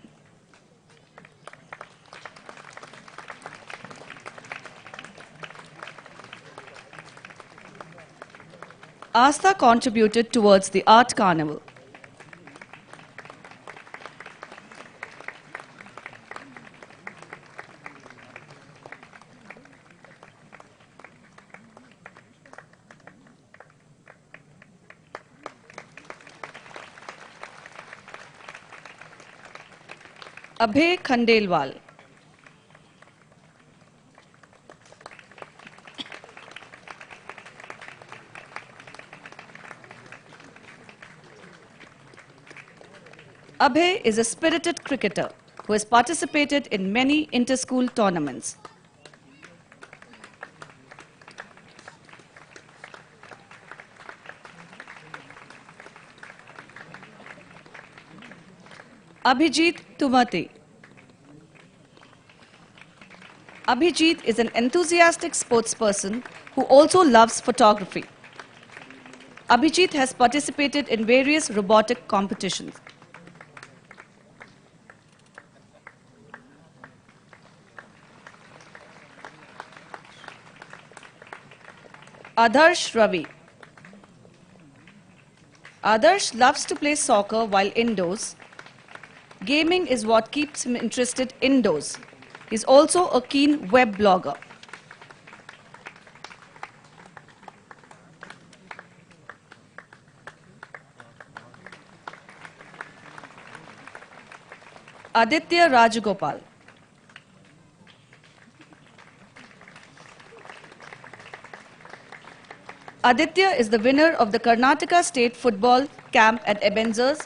Astha contributed towards the art carnival. Abhay Khandelwal. Abhay is a spirited cricketer who has participated in many inter-school tournaments. Abhijit Tumati. Abhijit is an enthusiastic sportsperson who also loves photography. Abhijit has participated in various robotic competitions. Adarsh Ravi. Adarsh loves to play soccer while indoors. Gaming is what keeps him interested indoors. He's also a keen web blogger. Aditya Rajagopal. Aditya is the winner of the Karnataka State Football Camp at Ebenezer's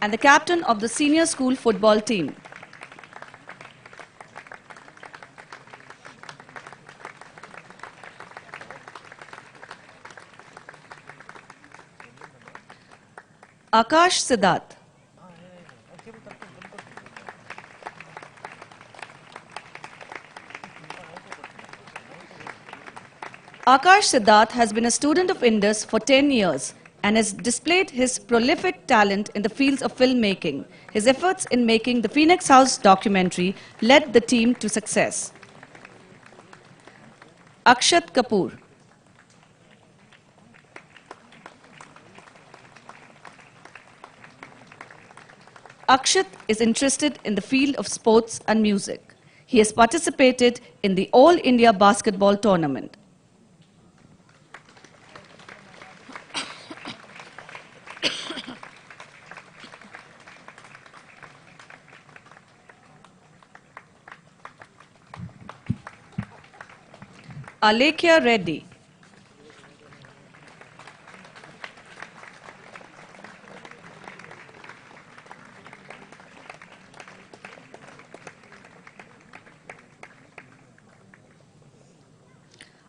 and the captain of the senior school football team. Akash Siddharth. Akash Siddharth has been a student of Indus for 10 years and has displayed his prolific talent in the fields of filmmaking. His efforts in making the Phoenix House documentary led the team to success. Akshat Kapoor. Akshat is interested in the field of sports and music. He has participated in the All India Basketball Tournament. Alekhya Reddy.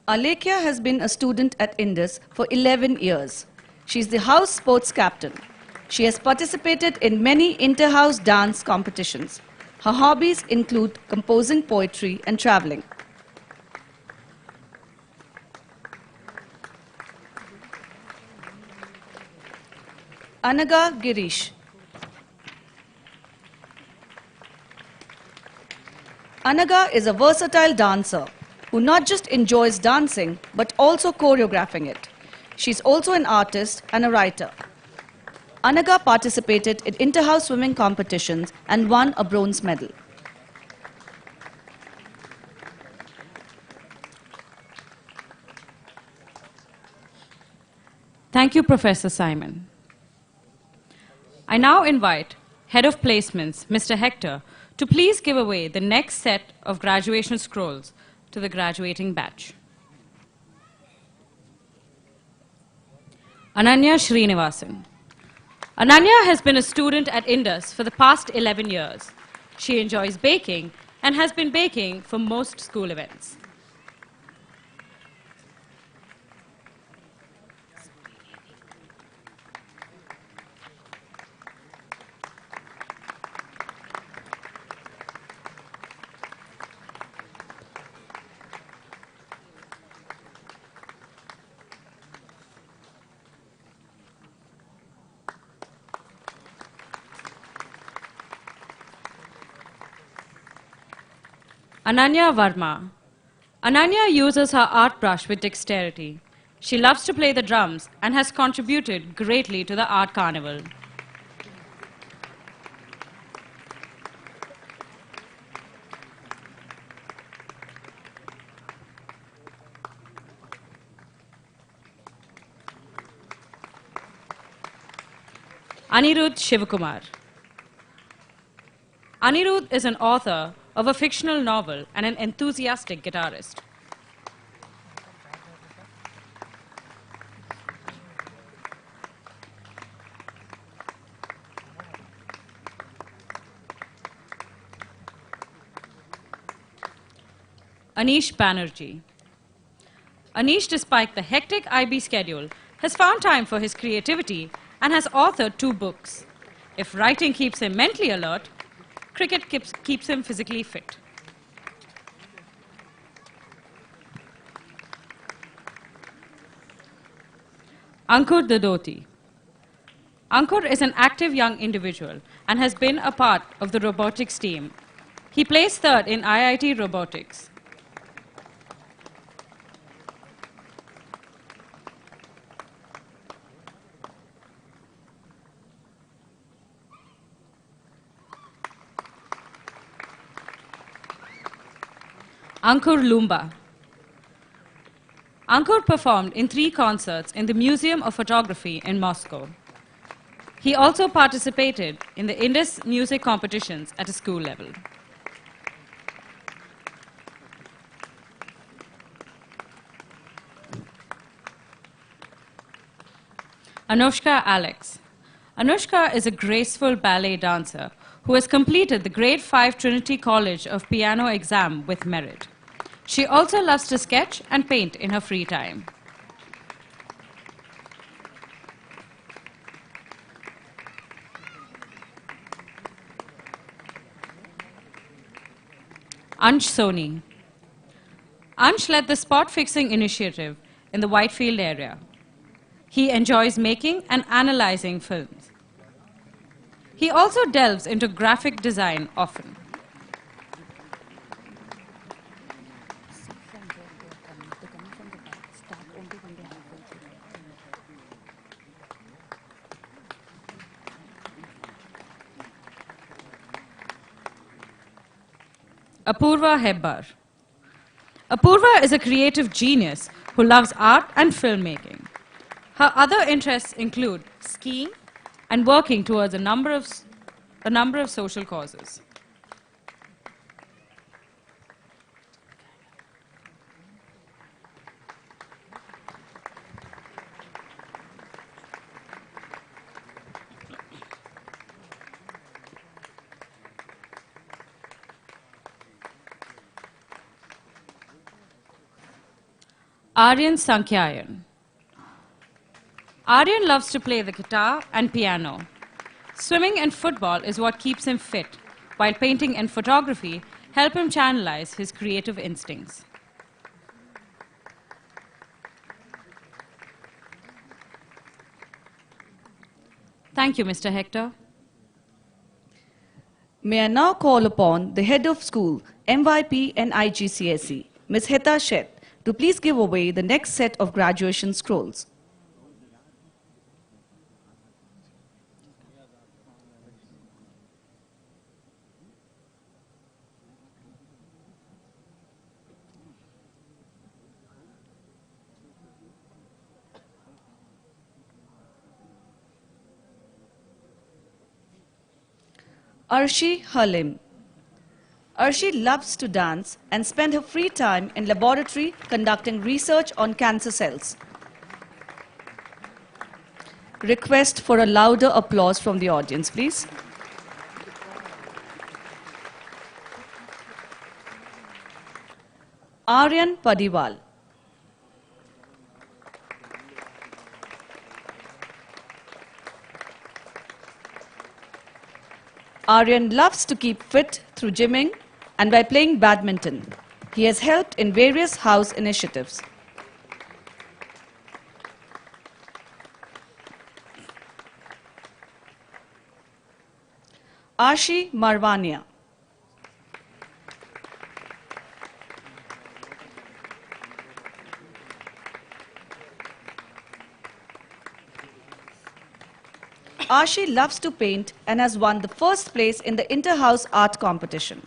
Alekhya has been a student at Indus for 11 years. She is the house sports captain. She has participated in many inter-house dance competitions. Her hobbies include composing poetry and traveling. Anaga Girish. Anaga is a versatile dancer who not just enjoys dancing but also choreographing it. She's also an artist and a writer. Anaga participated in inter-house swimming competitions and won a bronze medal. Thank you, Professor Simon. I now invite Head of Placements, Mr. Hector, to please give away the next set of graduation scrolls to the graduating batch. Ananya Srinivasan. Ananya has been a student at Indus for the past 11 years. She enjoys baking and has been baking for most school events. Ananya Varma. Ananya uses her art brush with dexterity. She loves to play the drums and has contributed greatly to the art carnival. Anirudh Shivakumar. Anirudh is an author of a fictional novel and an enthusiastic guitarist. Anish Banerjee. Anish, despite the hectic IB schedule, has found time for his creativity and has authored 2 books. If writing keeps him mentally alert, cricket keeps him physically fit. Ankur Dadoti. Ankur is an active young individual and has been a part of the robotics team. He placed 3rd in IIT Robotics. Ankur Lumba. Ankur performed in 3 concerts in the Museum of Photography in Moscow. He also participated in the Indus music competitions at a school level. Anushka Alex. Anushka is a graceful ballet dancer who has completed the Grade 5 Trinity College of Piano exam with merit. She also loves to sketch and paint in her free time. Ansh Soni. Ansh led the spot fixing initiative in the Whitefield area. He enjoys making and analyzing films. He also delves into graphic design often. Apurva Hebbar. Apurva is a creative genius who loves art and filmmaking. Her other interests include skiing and working towards a number of social causes. Aryan Sankyayan. Aryan loves to play the guitar and piano. Swimming and football is what keeps him fit, while painting and photography help him channelize his creative instincts. Thank you, Mr. Hector. May I now call upon the head of school, MYP and IGCSE, Ms. Heta Shet, to please give away the next set of graduation scrolls. Arshi Halim. Arshi loves to dance and spend her free time in laboratory conducting research on cancer cells. Request for a louder applause from the audience, please. Aryan Padiwal. Aryan loves to keep fit through gymming and by playing badminton. He has helped in various house initiatives. Ashi Marwania. Ashi loves to paint and has won the first place in the inter-house art competition.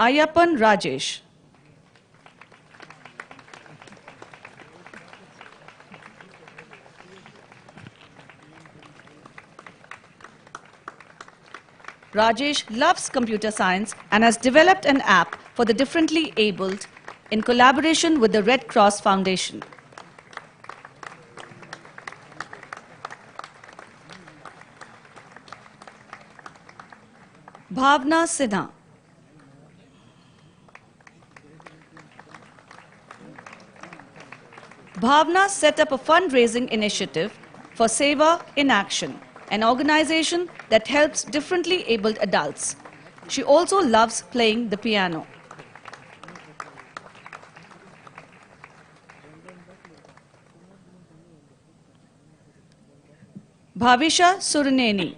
Ayappan Rajesh. Rajesh loves computer science and has developed an app for the differently abled in collaboration with the Red Cross Foundation. Bhavna Sinha. Bhavna set up a fundraising initiative for Seva in Action, an organization that helps differently abled adults. She also loves playing the piano. Bhavisha Surineni.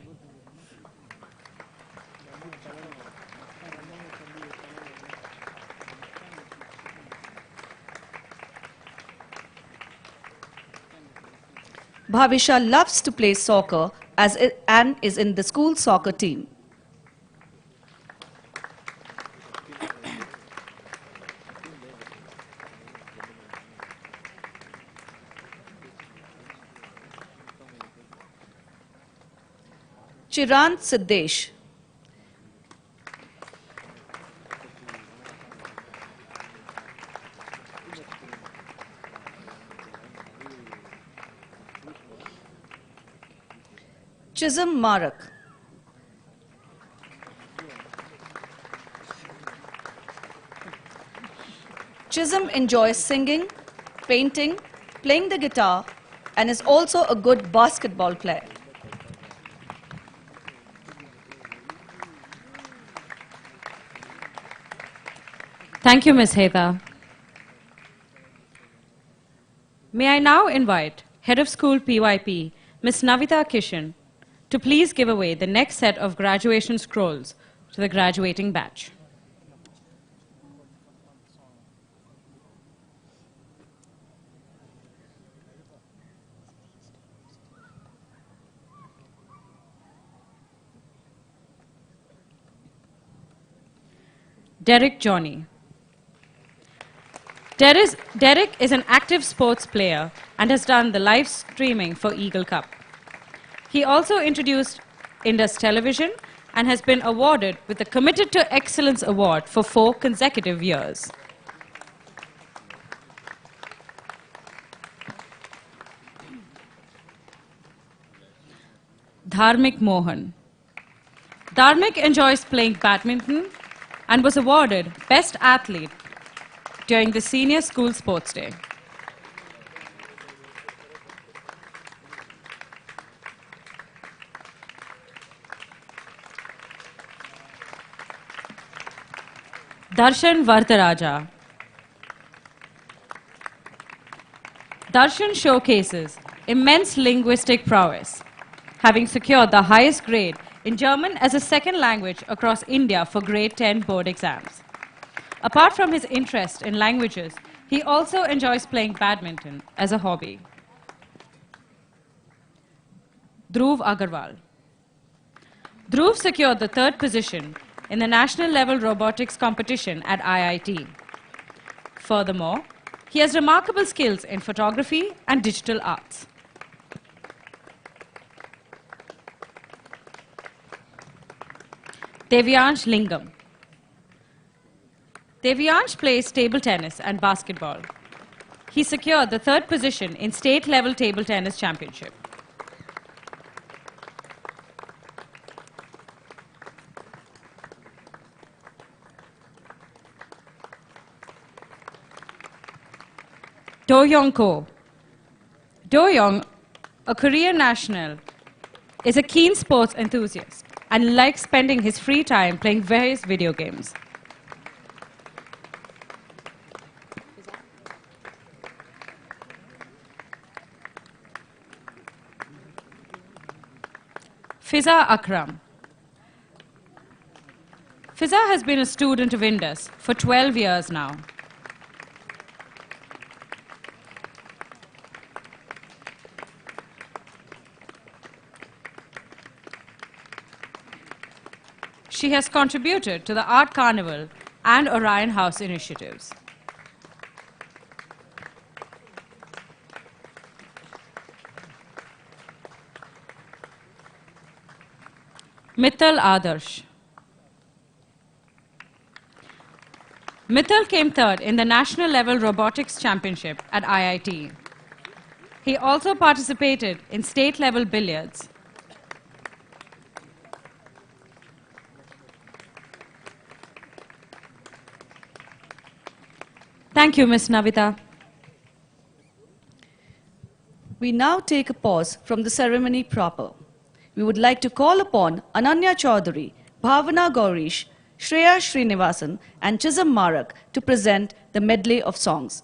Bhavisha loves to play soccer and is in the school soccer team. Chirant Siddesh. Chisholm Marak. Chisholm enjoys singing, painting, playing the guitar, and is also a good basketball player. Thank you, Ms. Heta. May I now invite Head of School PYP, Ms. Navita Kishan, to please give away the next set of graduation scrolls to the graduating batch. Derek Johnny. Derek is an active sports player and has done the live streaming for Eagle Cup. He also introduced Indus Television and has been awarded with the Committed to Excellence Award for 4 consecutive years. Dharmik Mohan. Dharmik enjoys playing badminton and was awarded Best Athlete during the Senior School Sports Day. Darshan Vardaraja. Darshan showcases immense linguistic prowess, having secured the highest grade in German as a second language across India for grade 10 board exams. Apart from his interest in languages, he also enjoys playing badminton as a hobby. Dhruv Agarwal. Dhruv secured the 3rd position in the national level robotics competition at IIT. Furthermore, he has remarkable skills in photography and digital arts. Devyansh Lingam. Devyansh plays table tennis and basketball. He secured the 3rd position in state-level table tennis championship. Do-young Ko. Do-young, a Korean national, is a keen sports enthusiast and likes spending his free time playing various video games. Fiza Akram. Fiza has been a student of Indus for 12 years now. She has contributed to the Art Carnival and Orion House initiatives. Mittal Adarsh. Mittal came third in the national level robotics championship at IIT. He also participated in state level billiards. Thank you, Ms. Navita. We now take a pause from the ceremony proper. We would like to call upon Ananya Chaudhary, Bhavana Gaurish, Shreya Srinivasan, and Chisam Marak to present the medley of songs.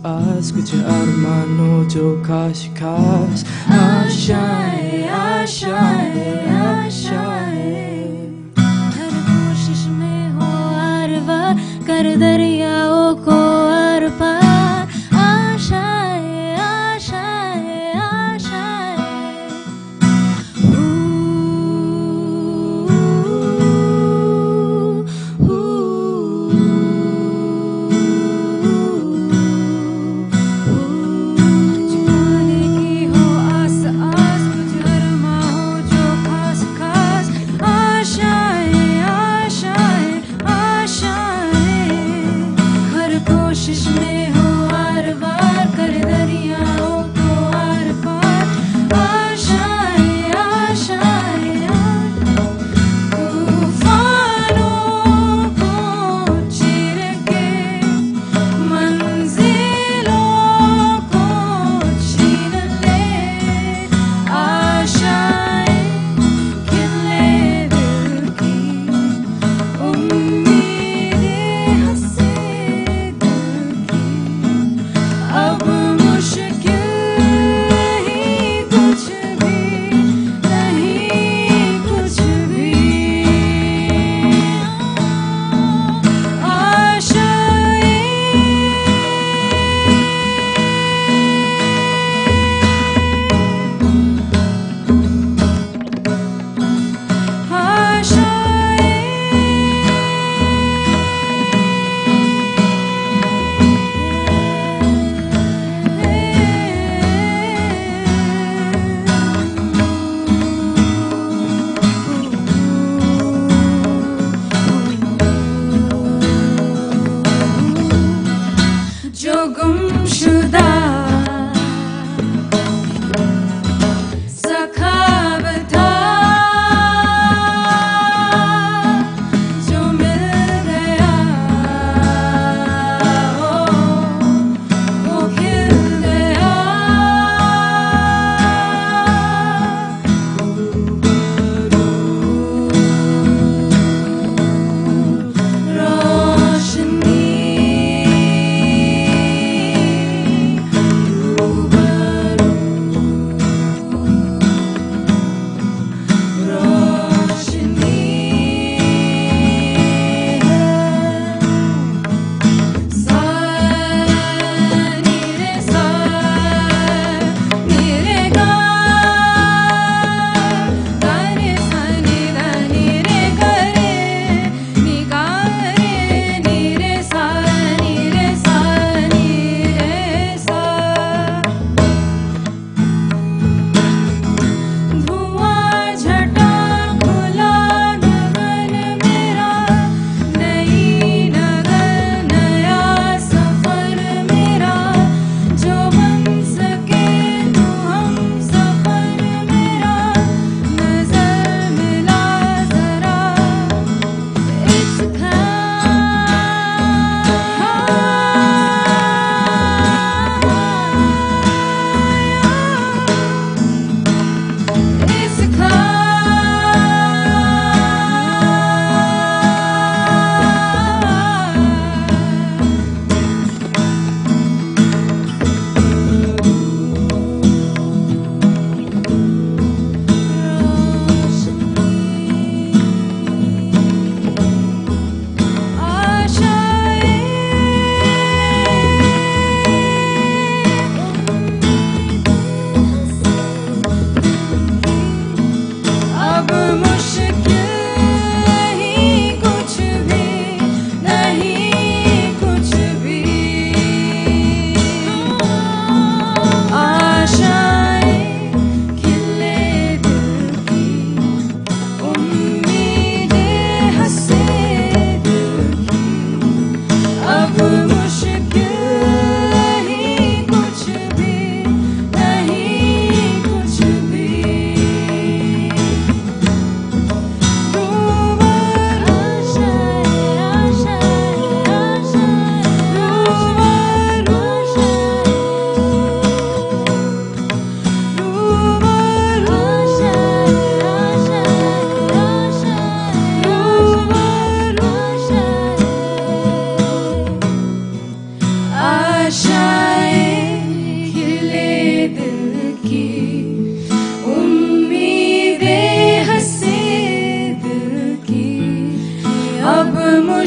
आस कुछ अरमानों जो खास खास आशाएं आशाएं आशाएं हर कोशिश में हो आर वार कर दरियाओं को आर पार आशाएं आशाएं आशाएं आशाएं आशाएं आशाएं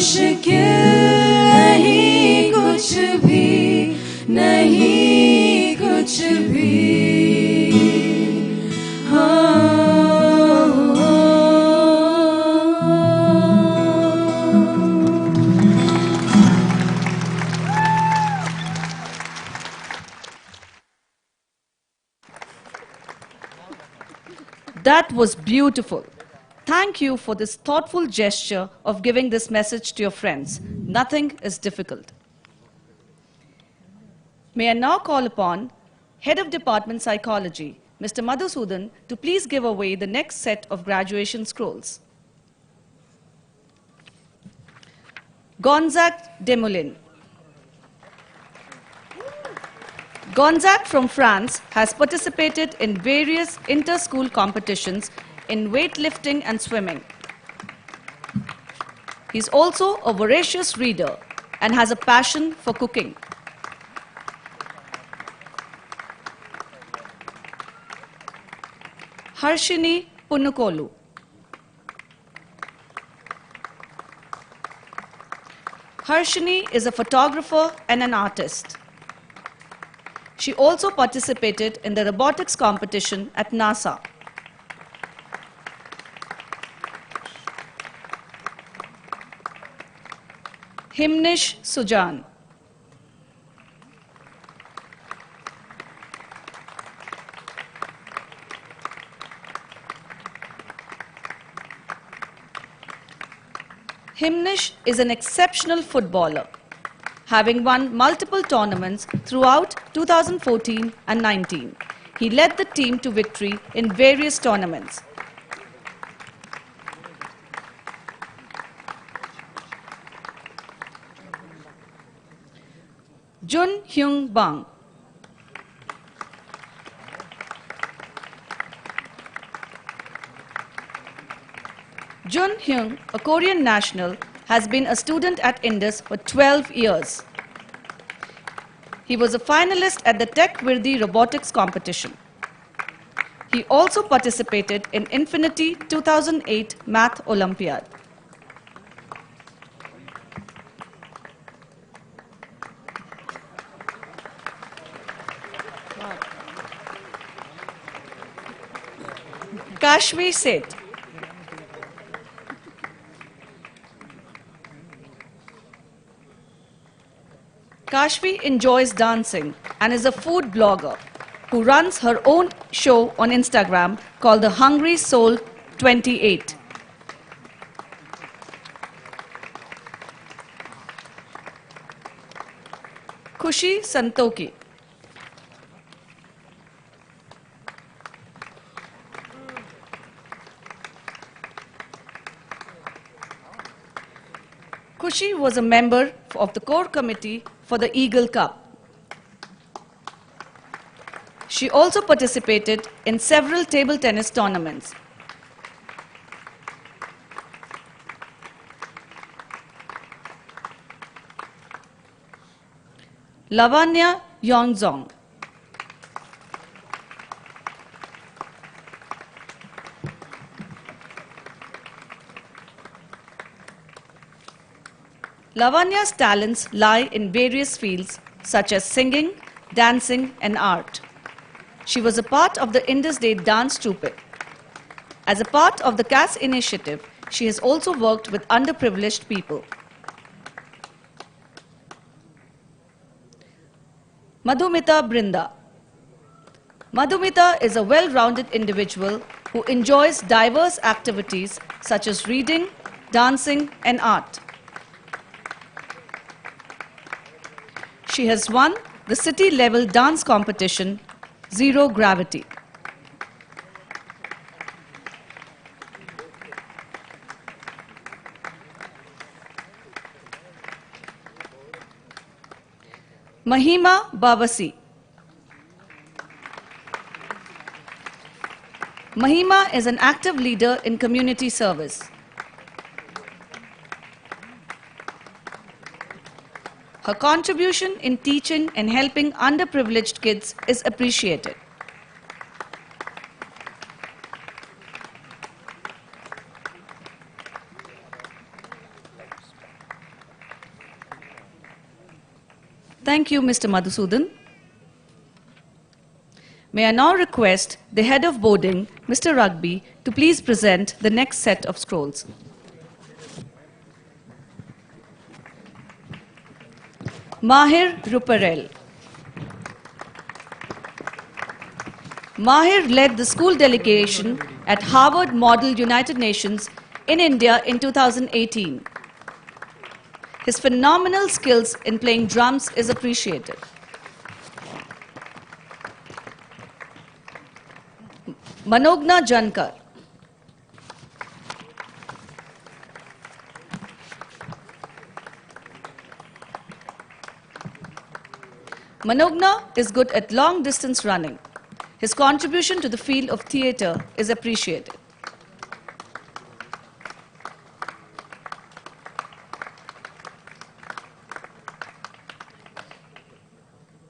मुश्किल नहीं कुछ भी नहीं कुछ भी That was beautiful. Thank you for this thoughtful gesture of giving this message to your friends. Nothing is difficult. May I now call upon Head of Department Psychology, Mr. Madhusudan, to please give away the next set of graduation scrolls. Gonzague Demoulin. Gonzague from France has participated in various inter-school competitions in weightlifting and swimming. He's also a voracious reader and has a passion for cooking. Harshini Punnukolu. Harshini is a photographer and an artist. She also participated in the robotics competition at NASA. Himnish Sujan. Himnish is an exceptional footballer, having won multiple tournaments throughout 2014 and 19. He led the team to victory in various tournaments. Jun Hyung Bang. Jun Hyung, a Korean national, has been a student at Indus for 12 years. He was a finalist at the Tech Virdi robotics competition. He also participated in Infinity 2008 Math Olympiad. Kashvi Seth. Kashvi enjoys dancing and is a food blogger who runs her own show on Instagram called The Hungry Soul 28. Khushi Santoki. Khushi was a member of the core committee for the Eagle Cup. She also participated in several table tennis tournaments. Lavanya Yongzong. Lavanya's talents lie in various fields such as singing, dancing, and art. She was a part of the Indus Day dance troupe. As a part of the CAS initiative, she has also worked with underprivileged people. Madhumita Brinda. Madhumita is a well-rounded individual who enjoys diverse activities such as reading, dancing, and art. She has won the city-level dance competition, Zero Gravity. Mahima Bawasi. Mahima is an active leader in community service. Her contribution in teaching and helping underprivileged kids is appreciated. Thank you, Mr. Madhusudan. May I now request the head of boarding, Mr. Rugby, to please present the next set of scrolls. Mahir Ruparel. Mahir led the school delegation at Harvard Model United Nations in India in 2018. His phenomenal skills in playing drums is appreciated. Manogna Jankar. Manogna is good at long distance running. His contribution to the field of theatre is appreciated.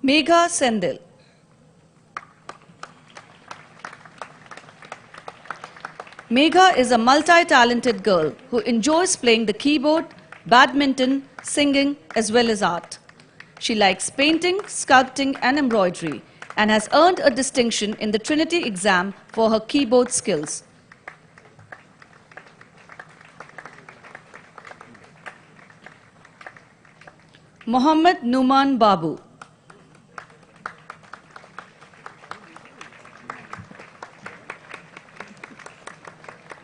Megha Sendil. Megha is a multi-talented girl who enjoys playing the keyboard, badminton, singing, as well as art. She likes painting, sculpting, and embroidery, and has earned a distinction in the Trinity exam for her keyboard skills. Mohammad Numan Babu.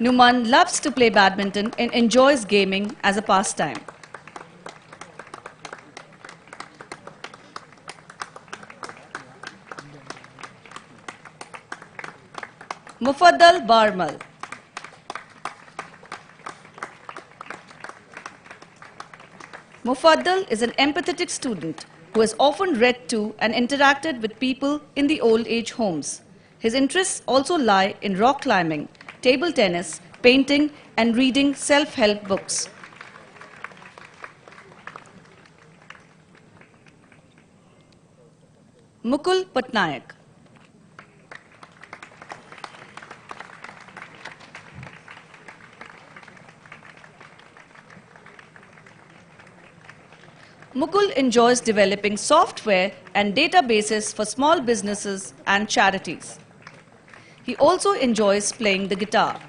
Numan loves to play badminton and enjoys gaming as a pastime. Mufaddal Barmal. Mufaddal is an empathetic student who has often read to and interacted with people in the old age homes. His interests also lie in rock climbing, table tennis, painting, and reading self-help books. Mukul Patnaik. Mukul enjoys developing software and databases for small businesses and charities. He also enjoys playing the guitar.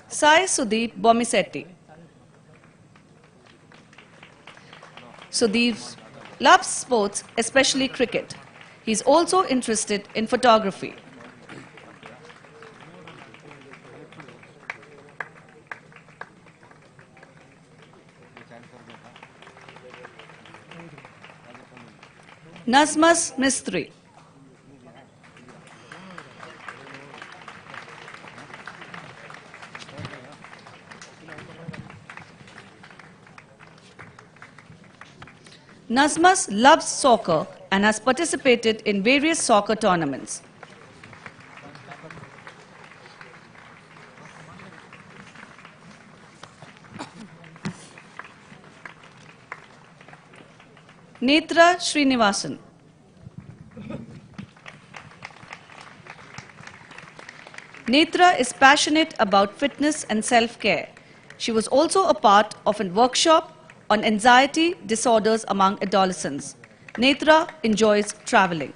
Sai Sudeep Bomisetti. Sudeep loves sports, especially cricket. He's also interested in photography. Nazmas Mistry. Nazmas loves soccer and has participated in various soccer tournaments. Netra Srinivasan. Netra is passionate about fitness and self-care. She was also a part of a workshop on anxiety disorders among adolescents. Netra enjoys traveling.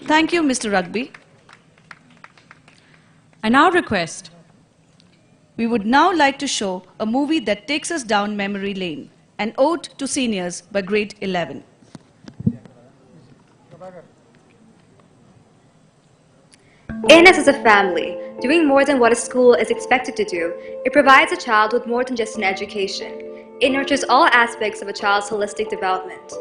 Thank you, Mr. Rugby. I now request We would now like to show a movie that takes us down memory lane, An Ode to Seniors by Grade 11. ANS is a family, doing more than what a school is expected to do. It provides a child with more than just an education. It nurtures all aspects of a child's holistic development.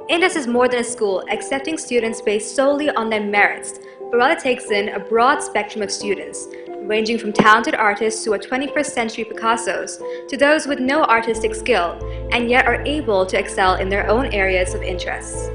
ANS is more than a school, accepting students based solely on their merits, but rather takes in a broad spectrum of students, ranging from talented artists who are 21st century Picassos to those with no artistic skill, and yet are able to excel in their own areas of interest.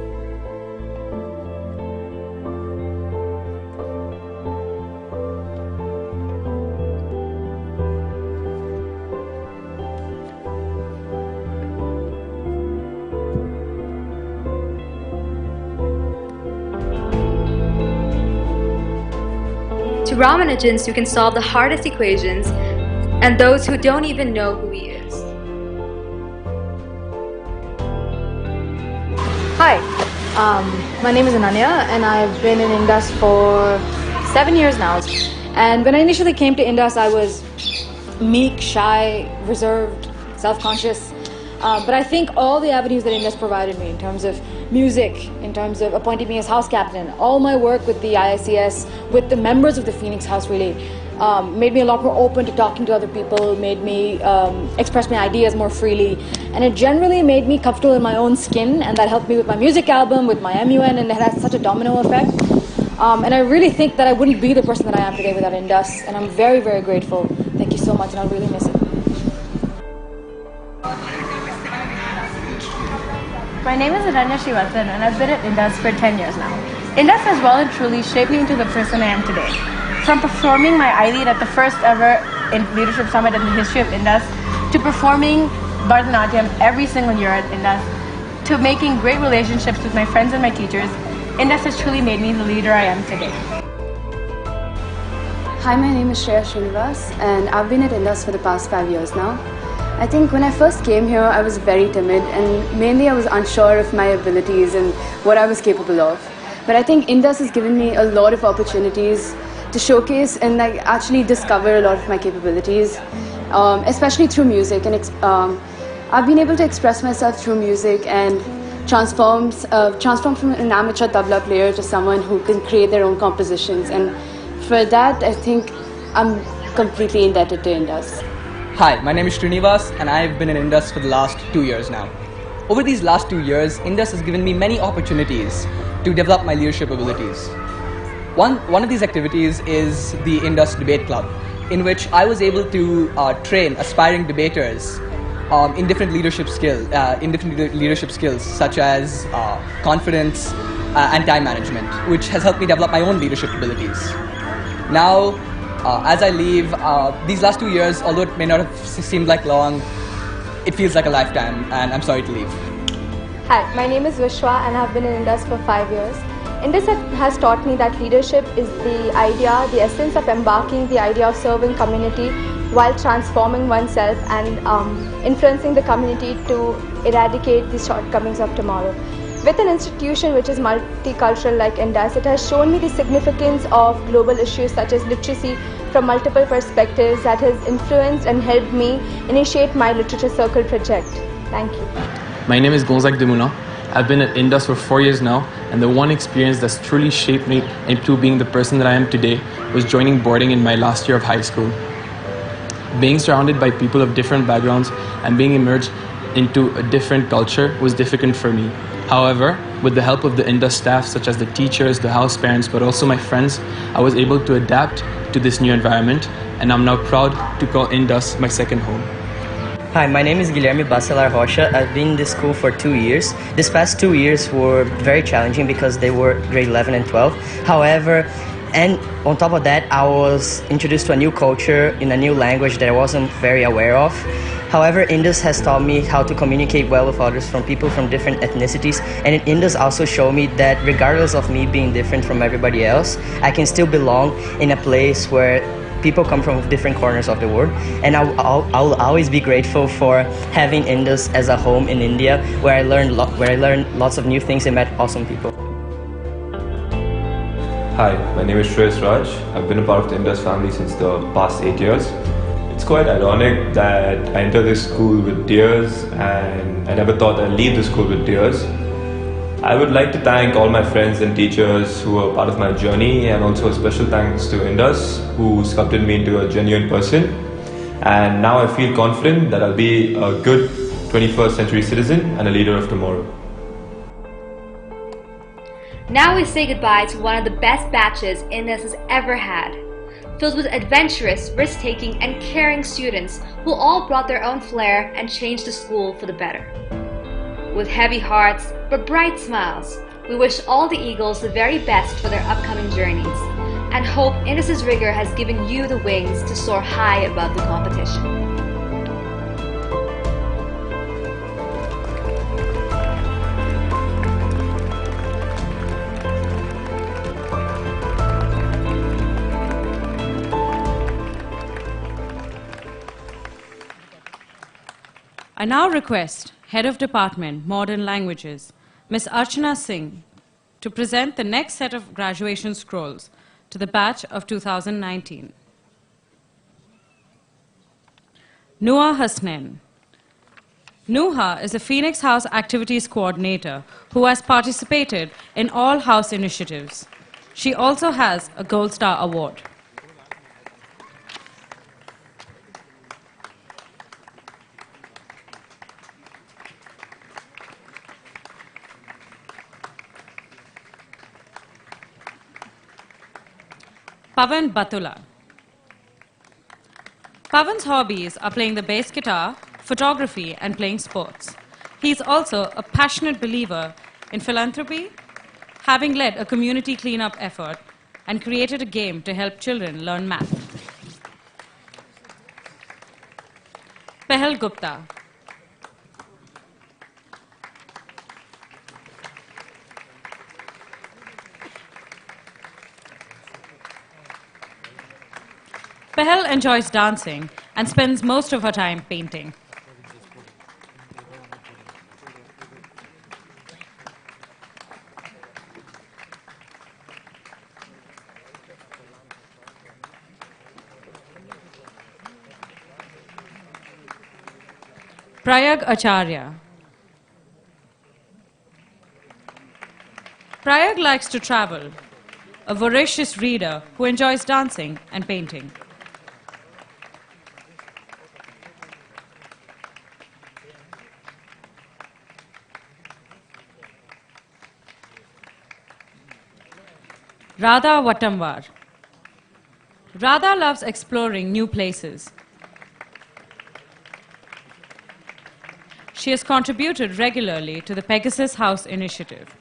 Ramanujans who can solve the hardest equations, and those who don't even know who he is. Hi, my name is Ananya and I've been in Indus for 7 years now. And when I initially came to Indus, I was meek, shy, reserved, self-conscious. But I think all the avenues that Indus provided me in terms of music, in terms of appointing me as house captain, all my work with the IICS, with the members of the Phoenix House really, made me a lot more open to talking to other people, made me express my ideas more freely, and it generally made me comfortable in my own skin, and that helped me with my music album, with my MUN, and it had such a domino effect. And I really think that I wouldn't be the person that I am today without Indus, and I'm very, very grateful. Thank you so much, and I'll really miss it. My name is Ananya Srivatsan and I've been at Indus for 10 years now. Indus has well and truly shaped me into the person I am today. From performing my I-Lead at the first ever Leadership Summit in the history of Indus, to performing Bharatanatyam every single year at Indus, to making great relationships with my friends and my teachers, Indus has truly made me the leader I am today. Hi, my name is Shreya Srinivas and I've been at Indus for the past 5 years now. I think when I first came here, I was very timid and mainly I was unsure of my abilities and what I was capable of. But I think Indus has given me a lot of opportunities to showcase and actually discover a lot of my capabilities, especially through music. And I've been able to express myself through music and transform from an amateur tabla player to someone who can create their own compositions. And for that, I think I'm completely indebted to Indus. Hi, my name is Srinivas and I've been in Indus for the last 2 years now. Over these last 2 years, Indus has given me many opportunities to develop my leadership abilities. One of these activities is the Indus Debate Club, in which I was able to train aspiring debaters in different leadership skills, such as confidence and time management, which has helped me develop my own leadership abilities. Now, as I leave, these last 2 years, although it may not have seemed like long, it feels like a lifetime, and I'm sorry to leave. Hi, my name is Vishwa and I've been in Indus for 5 years. Indus has taught me that leadership is the idea, the essence of embarking the idea of serving community while transforming oneself and influencing the community to eradicate the shortcomings of tomorrow. With an institution which is multicultural like Indus, it has shown me the significance of global issues such as literacy from multiple perspectives that has influenced and helped me initiate my Literature Circle project. Thank you. My name is Gonzague Demuna. I've been at Indus for 4 years now, and the one experience that's truly shaped me into being the person that I am today was joining boarding in my last year of high school. Being surrounded by people of different backgrounds and being immersed into a different culture was difficult for me. However, with the help of the Indus staff, such as the teachers, the house parents, but also my friends, I was able to adapt to this new environment, and I'm now proud to call Indus my second home. Hi, my name is Guilherme Bacelar Rocha. I've been in this school for 2 years. These past 2 years were very challenging because they were grade 11 and 12. However, and on top of that, I was introduced to a new culture in a new language that I wasn't very aware of. However, Indus has taught me how to communicate well with others from people from different ethnicities, and Indus also showed me that regardless of me being different from everybody else, I can still belong in a place where people come from different corners of the world, and I'll always be grateful for having Indus as a home in India, where I learned lots of new things and met awesome people. Hi, my name is Shreyas Raj. I've been a part of the Indus family since the past 8 years. It's quite ironic that I entered this school with tears and I never thought I'd leave the school with tears. I would like to thank all my friends and teachers who were part of my journey, and also a special thanks to Indus, who sculpted me into a genuine person. And now I feel confident that I'll be a good 21st century citizen and a leader of tomorrow. Now we say goodbye to one of the best batches Indus has ever had, filled with adventurous, risk-taking, and caring students who all brought their own flair and changed the school for the better. With heavy hearts but bright smiles, we wish all the Eagles the very best for their upcoming journeys, and hope Indus's rigor has given you the wings to soar high above the competition. I now request Head of Department, Modern Languages, Ms. Archana Singh, to present the next set of graduation scrolls to the batch of 2019. Nuha Hasnain. Nuha is a Phoenix House Activities Coordinator who has participated in all House initiatives. She also has a Gold Star Award. Pavan Batula. Pavan's hobbies are playing the bass guitar, photography, and playing sports. He is also a passionate believer in philanthropy, having led a community cleanup effort and created a game to help children learn math. Pehal Gupta. Pehal enjoys dancing and spends most of her time painting. Prayag Acharya. Prayag likes to travel, a voracious reader who enjoys dancing and painting. Radha Vatamvar. Radha loves exploring new places. She has contributed regularly to the Pegasus House initiative.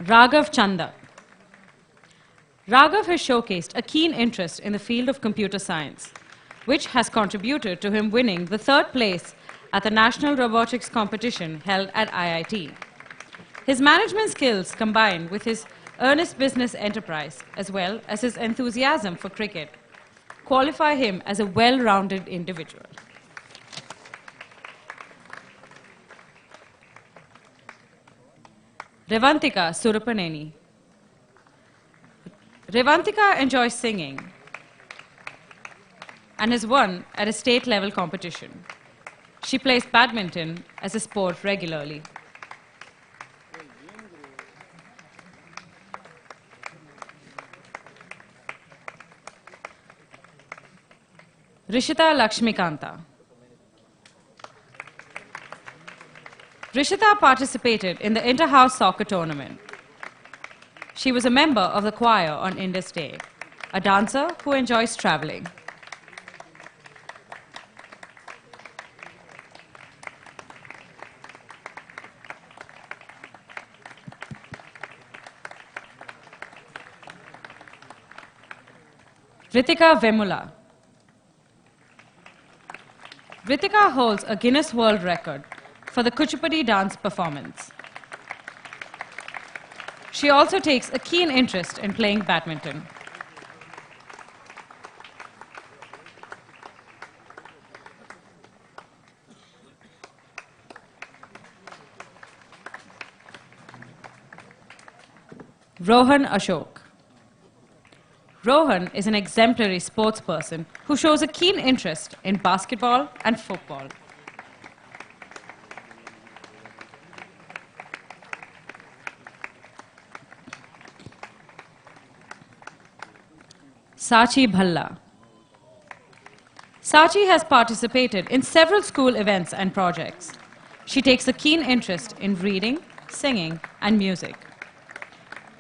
Raghav Chanda. Raghav has showcased a keen interest in the field of computer science, which has contributed to him winning the third place at the National Robotics Competition held at IIT. His management skills combined with his earnest business enterprise, as well as his enthusiasm for cricket, qualify him as a well-rounded individual. Revantika Surapaneni. Revantika enjoys singing and has won at a state-level competition. She plays badminton as a sport regularly. Rishita Lakshmikanta. Rishita participated in the Inter-House Soccer Tournament. She was a member of the choir on Indus Day, a dancer who enjoys traveling. Ritika Vemula. Ritika holds a Guinness World Record for the Kuchipudi dance performance. She also takes a keen interest in playing badminton. Rohan Ashok. Rohan is an exemplary sportsperson who shows a keen interest in basketball and football. Sachi Bhalla. Sachi has participated in several school events and projects. She takes a keen interest in reading, singing, and music.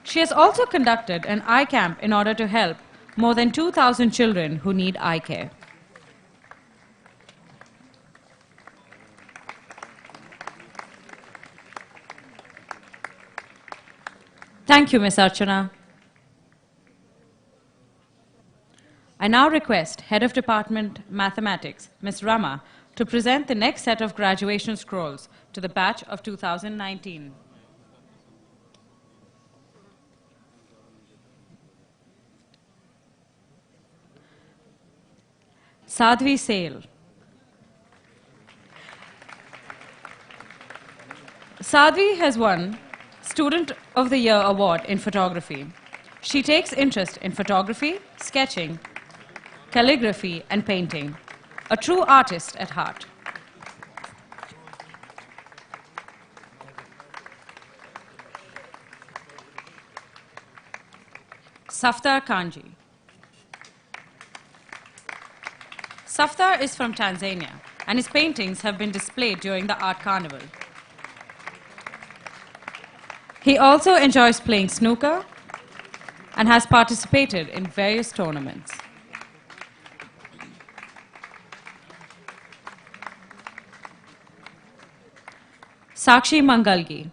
She has also conducted an eye camp in order to help more than 2,000 children who need eye care. Thank you, Ms. Archana. I now request Head of Department Mathematics, Ms. Rama, to to present the next set of graduation scrolls to the batch of 2019. Sadhvi Sale. Sadhvi has won Student of the Year Award in photography. She takes interest in photography, sketching, calligraphy, and painting. A true artist at heart. Saftar Kanji. Saftar is from Tanzania, and his paintings have been displayed during the Art Carnival. He also enjoys playing snooker and has participated in various tournaments. Sakshi Mangalgi.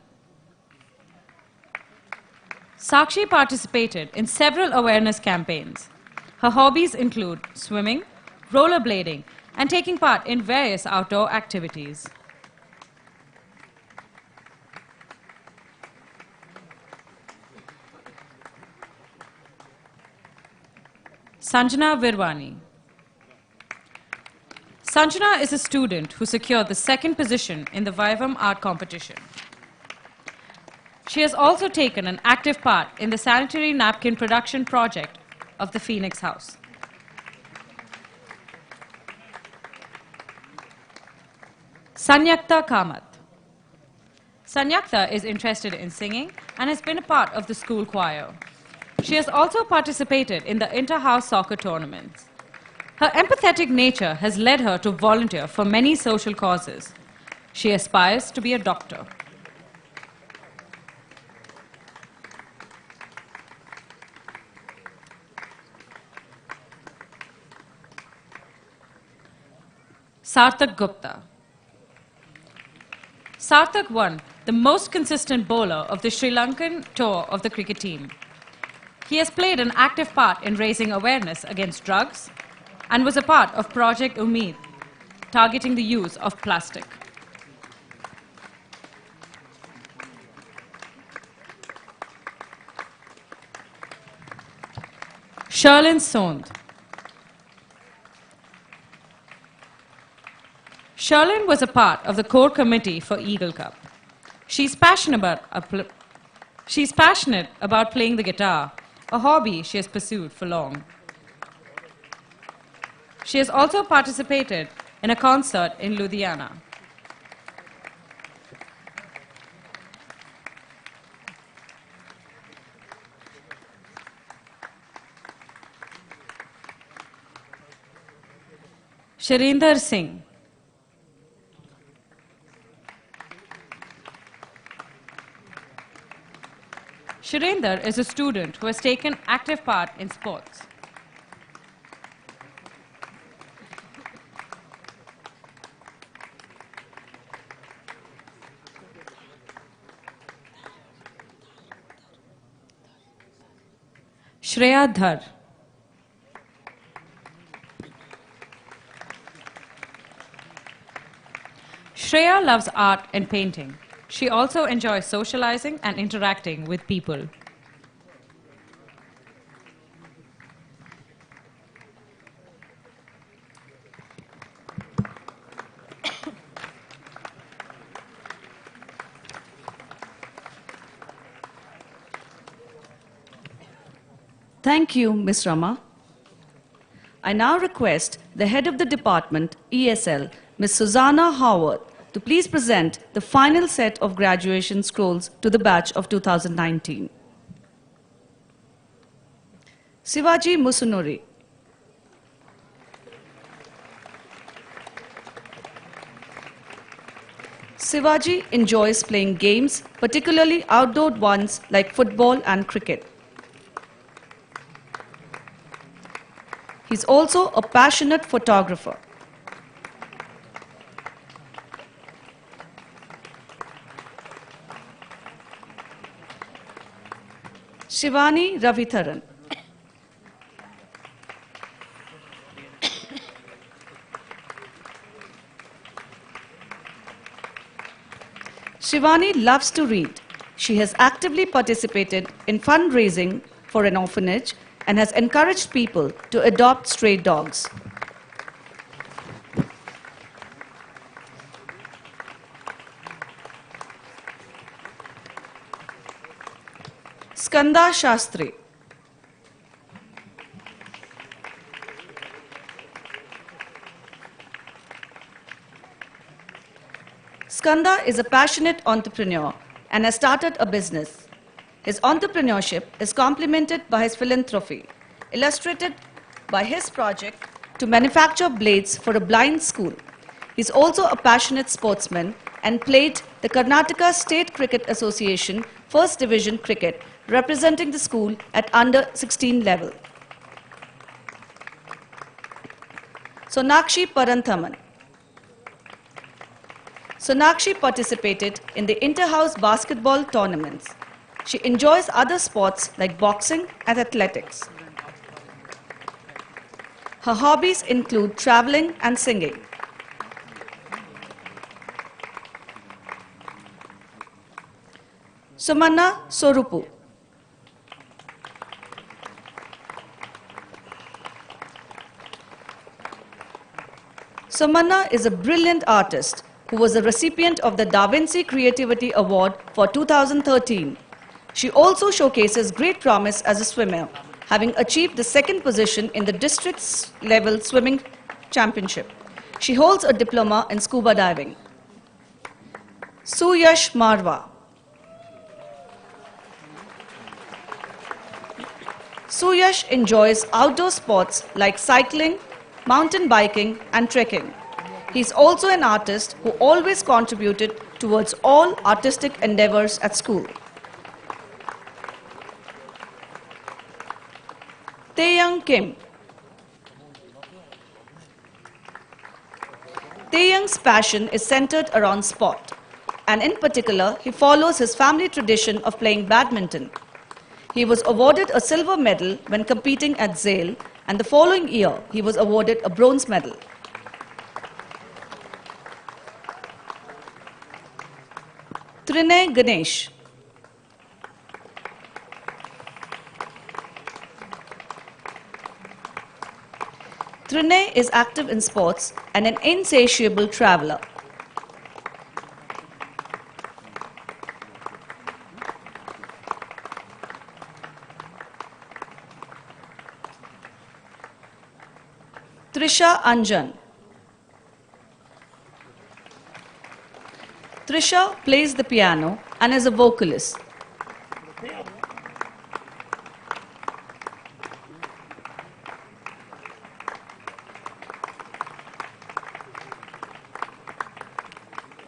Sakshi participated in several awareness campaigns. Her hobbies include swimming, rollerblading, and taking part in various outdoor activities. Sanjana Virwani. Sanjana is a student who secured the second position in the Vivam art competition. She has also taken an active part in the sanitary napkin production project of the Phoenix House. Sanyakta Kamath. Sanyakta is interested in singing and has been a part of the school choir. She has also participated in the inter-house soccer tournaments. Her empathetic nature has led her to volunteer for many social causes. She aspires to be a doctor. Sarthak Gupta. Sarthak won the most consistent bowler of the Sri Lankan tour of the cricket team. He has played an active part in raising awareness against drugs and was a part of Project Umeed, targeting the use of plastic. Sherlyn Sondh. Sherlyn was a part of the core committee for Eagle Cup. She's passionate about playing the guitar, a hobby she has pursued for long. She has also participated in a concert in Ludhiana. Sharinder Singh. Sharinder is a student who has taken active part in sports. Shreya Dhar. Shreya loves art and painting. She also enjoys socializing and interacting with people. Thank you, Ms. Rama. I now request the head of the department, ESL, Ms. Susanna Howard, to please present the final set of graduation scrolls to the batch of 2019. Sivaji Musunuri. Sivaji enjoys playing games, particularly outdoor ones like football and cricket. He's also a passionate photographer. Shivani Ravitharan. Shivani loves to read. She has actively participated in fundraising for an orphanage and has encouraged people to adopt stray dogs. Skanda Shastri. Skanda is a passionate entrepreneur and has started a business. His entrepreneurship is complemented by his philanthropy, illustrated by his project to manufacture blades for a blind school. He is also a passionate sportsman and played the Karnataka State Cricket Association First Division Cricket, representing the school at under 16 level. Sonakshi Paranthaman. Sonakshi participated in the inter-house basketball tournaments. She enjoys other sports like boxing and athletics. Her hobbies include traveling and singing. Sumanna Sorupu. Sumanna is a brilliant artist who was a recipient of the Da Vinci Creativity Award for 2013. She also showcases great promise as a swimmer, having achieved the second position in the district level swimming championship. She holds a diploma in scuba diving. Suyash Marwa. Suyash enjoys outdoor sports like cycling, mountain biking and trekking. He is also an artist who always contributed towards all artistic endeavors at school. Taeyang Kim. Taeyang's passion is centered around sport, and in particular, he follows his family tradition of playing badminton. He was awarded a silver medal when competing at Zale, and the following year, he was awarded a bronze medal. Trinay Ganesh. Trinay is active in sports and an insatiable traveler. Trisha Anjan. Trisha plays the piano and is a vocalist.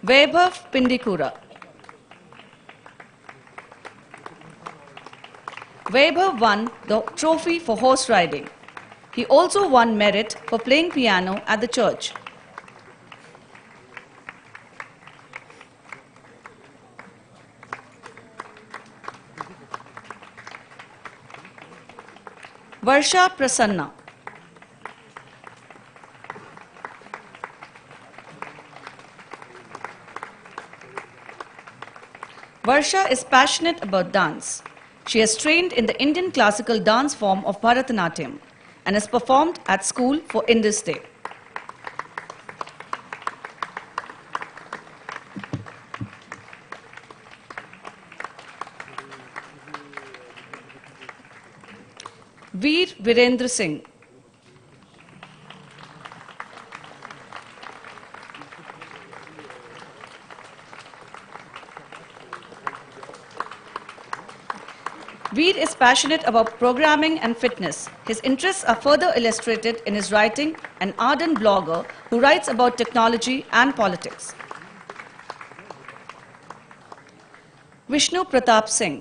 Vaibhav Pindikura. Vaibhav won the trophy for horse riding. He also won merit for playing piano at the church. Varsha Prasanna. Varsha is passionate about dance. She has trained in the Indian classical dance form of Bharatanatyam and has performed at school for Indus Day. Veer Virendra Singh. Veer is passionate about programming and fitness. His interests are further illustrated in his writing, an ardent blogger who writes about technology and politics. Vishnu Pratap Singh.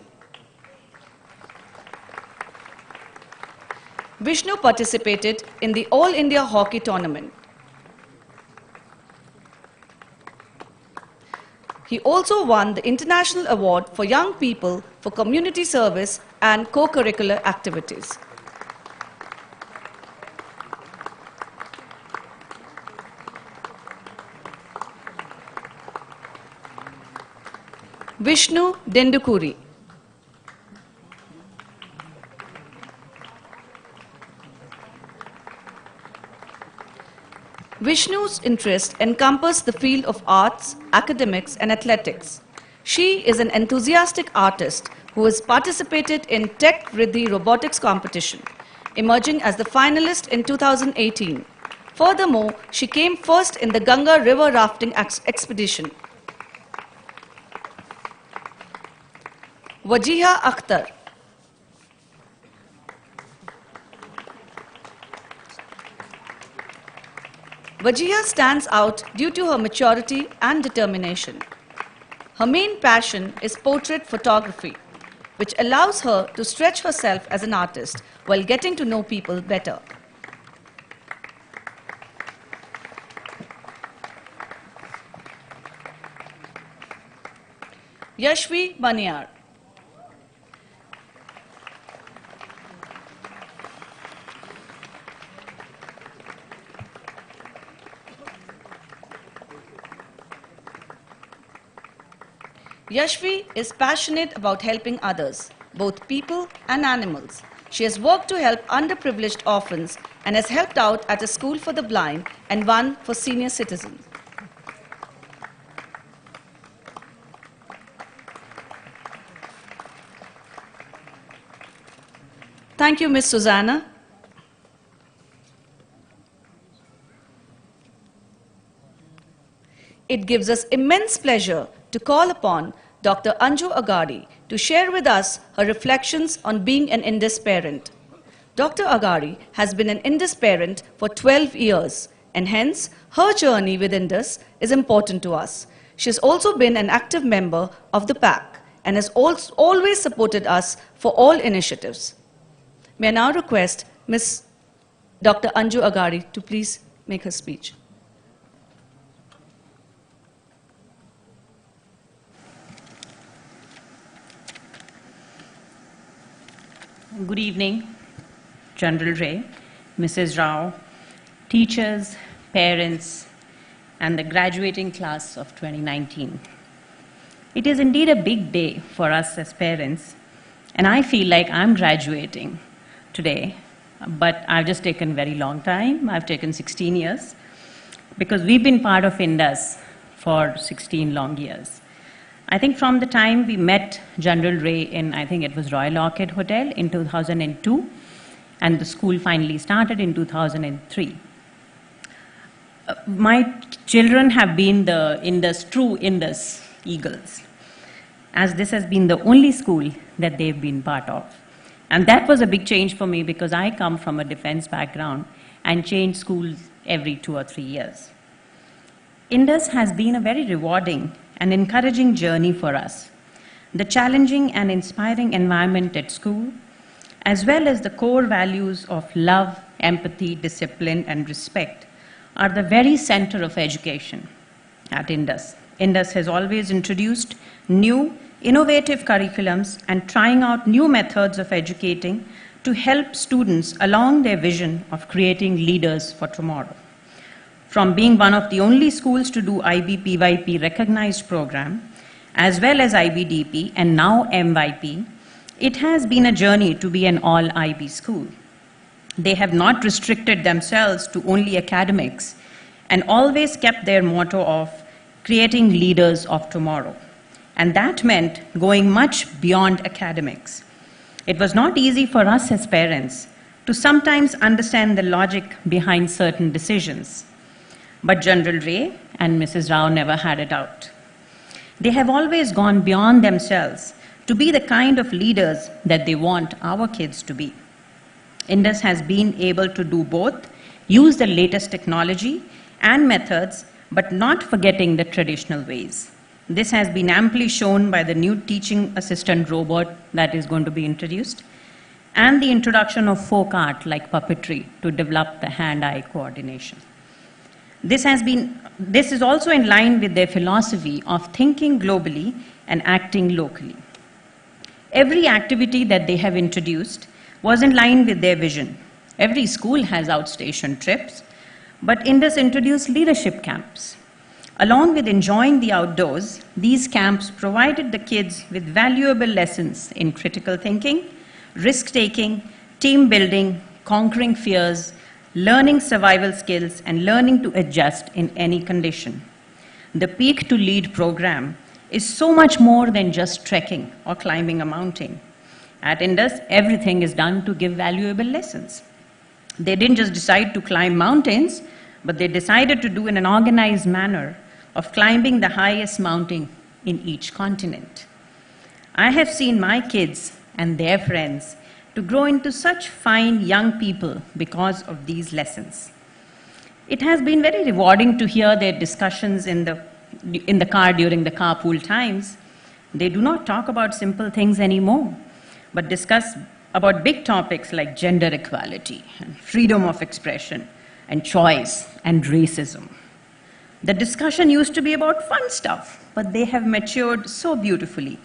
Vishnu participated in the All India Hockey Tournament. He also won the International Award for Young People for Community Service and Co-Curricular Activities. Vishnu Dendukuri. Vishnu's interests encompass the field of arts, academics, and athletics. She is an enthusiastic artist who has participated in Tech Riddhi robotics competition, emerging as the finalist in 2018. Furthermore, she came first in the Ganga river rafting expedition. Wajiha Akhtar. Wajiha stands out due to her maturity and determination. Her main passion is portrait photography, which allows her to stretch herself as an artist while getting to know people better. Yashvi Baniar. Yashvi is passionate about helping others, both people and animals. She has worked to help underprivileged orphans and has helped out at a school for the blind and one for senior citizens. Thank you, Ms. Susanna. It gives us immense pleasure to call upon Dr. Anju Agadi to share with us her reflections on being an Indus parent. Dr. Agadi has been an Indus parent for 12 years, and hence her journey with Indus is important to us. She has also been an active member of the PAC and has always supported us for all initiatives. May I now request Ms. Dr. Anju Agadi to please make her speech. Good evening, General Ray, Mrs. Rao, teachers, parents, and the graduating class of 2019. It is indeed a big day for us as parents, and I feel like I'm graduating today, but I've just taken a very long time. I've taken 16 years, because we've been part of Indus for 16 long years. I think from the time we met General Ray in, I think it was Royal Orchid Hotel in 2002, and the school finally started in 2003. My children have been the Indus, true Indus Eagles, as this has been the only school that they've been part of. And that was a big change for me, because I come from a defense background and change schools every 2 or 3 years. Indus has been a very rewarding and encouraging journey for us. The challenging and inspiring environment at school, as well as the core values of love, empathy, discipline, and respect, are the very center of education at Indus. Indus has always introduced new, innovative curriculums and trying out new methods of educating to help students along their vision of creating leaders for tomorrow. From being one of the only schools to do IB-PYP recognized program, as well as IBDP and now MYP, it has been a journey to be an all IB school. They have not restricted themselves to only academics and always kept their motto of creating leaders of tomorrow. And that meant going much beyond academics. It was not easy for us as parents to sometimes understand the logic behind certain decisions. But General Ray and Mrs. Rao never had a doubt. They have always gone beyond themselves to be the kind of leaders that they want our kids to be. Indus has been able to do both, use the latest technology and methods, but not forgetting the traditional ways. This has been amply shown by the new teaching assistant robot that is going to be introduced, and the introduction of folk art like puppetry to develop the hand-eye coordination. This is also in line with their philosophy of thinking globally and acting locally. Every activity that they have introduced was in line with their vision. Every school has outstation trips, but Indus introduced leadership camps, Along with enjoying the outdoors, these camps provided the kids with valuable lessons in critical thinking, risk-taking, team building, conquering fears, learning survival skills, and learning to adjust in any condition. The Peak to Lead program is so much more than just trekking or climbing a mountain. At Indus, everything is done to give valuable lessons. They didn't just decide to climb mountains, but they decided to do in an organized manner of climbing the highest mountain in each continent. I have seen my kids and their friends to grow into such fine young people because of these lessons. It has been very rewarding to hear their discussions in the car during the carpool times. They do not talk about simple things anymore, but discuss about big topics like gender equality and freedom of expression and choice and racism. The discussion used to be about fun stuff, but they have matured so beautifully.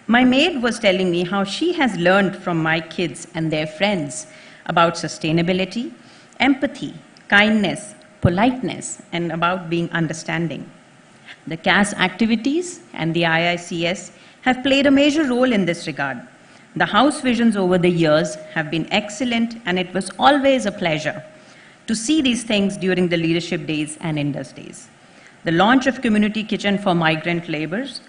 My maid was telling me how she has learned from my kids and their friends about sustainability, empathy, kindness, politeness, and about being understanding. The CAS activities and the IICS have played a major role in this regard. The house visions over the years have been excellent, and it was always a pleasure to see these things during the leadership days and Indus days. The launch of Community Kitchen for Migrant laborers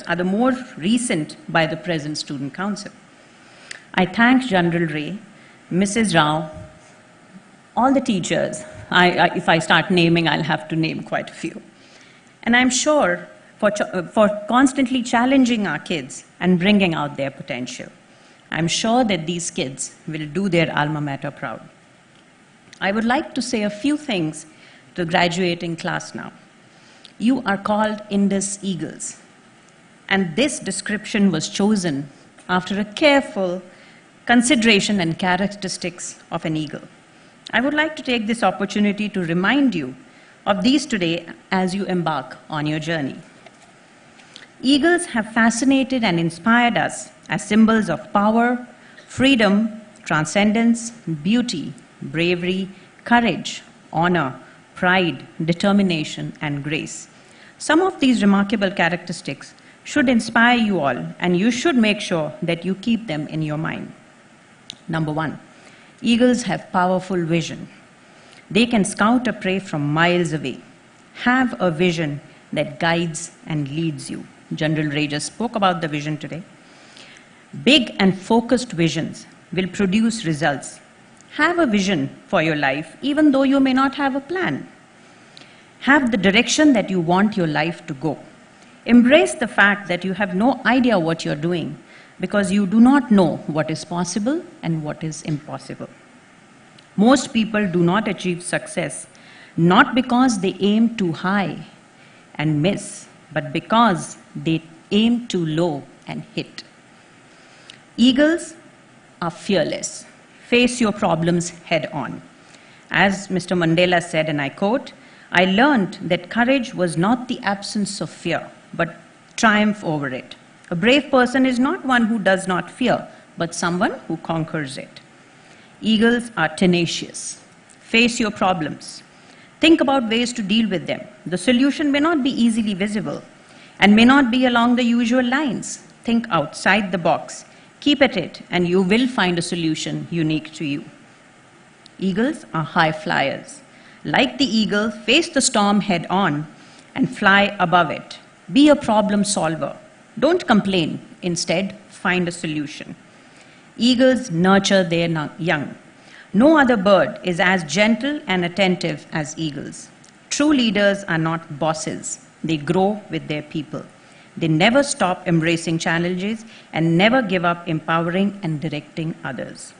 are the more recent by the present Student Council. I thank General Ray, Mrs. Rao, all the teachers. If I start naming, I'll have to name quite a few. And I'm sure for constantly challenging our kids and bringing out their potential. I'm sure that these kids will do their alma mater proud. I would like to say a few things to the graduating class now. You are called Indus Eagles, and this description was chosen after a careful consideration and characteristics of an eagle. I would like to take this opportunity to remind you of these today as you embark on your journey. Eagles have fascinated and inspired us as symbols of power, freedom, transcendence, beauty, bravery, courage, honor, pride, determination, and grace. Some of these remarkable characteristics should inspire you all, and you should make sure that you keep them in your mind. Number one, eagles have powerful vision. They can scout a prey from miles away. Have a vision that guides and leads you. General Ray just spoke about the vision today. Big and focused visions will produce results. Have a vision for your life, even though you may not have a plan. Have the direction that you want your life to go. Embrace the fact that you have no idea what you're doing because you do not know what is possible and what is impossible. Most people do not achieve success not because they aim too high and miss, but because they aim too low and hit. Eagles are fearless. Face your problems head on. As Mr. Mandela said, and I quote, "I learned that courage was not the absence of fear, but triumph over it. A brave person is not one who does not fear, but someone who conquers it." Eagles are tenacious. Face your problems. Think about ways to deal with them. The solution may not be easily visible and may not be along the usual lines. Think outside the box. Keep at it, and you will find a solution unique to you. Eagles are high flyers. Like the eagle, face the storm head on and fly above it. Be a problem solver. Don't complain. Instead, find a solution. Eagles nurture their young. No other bird is as gentle and attentive as eagles. True leaders are not bosses. They grow with their people. They never stop embracing challenges and never give up empowering and directing others.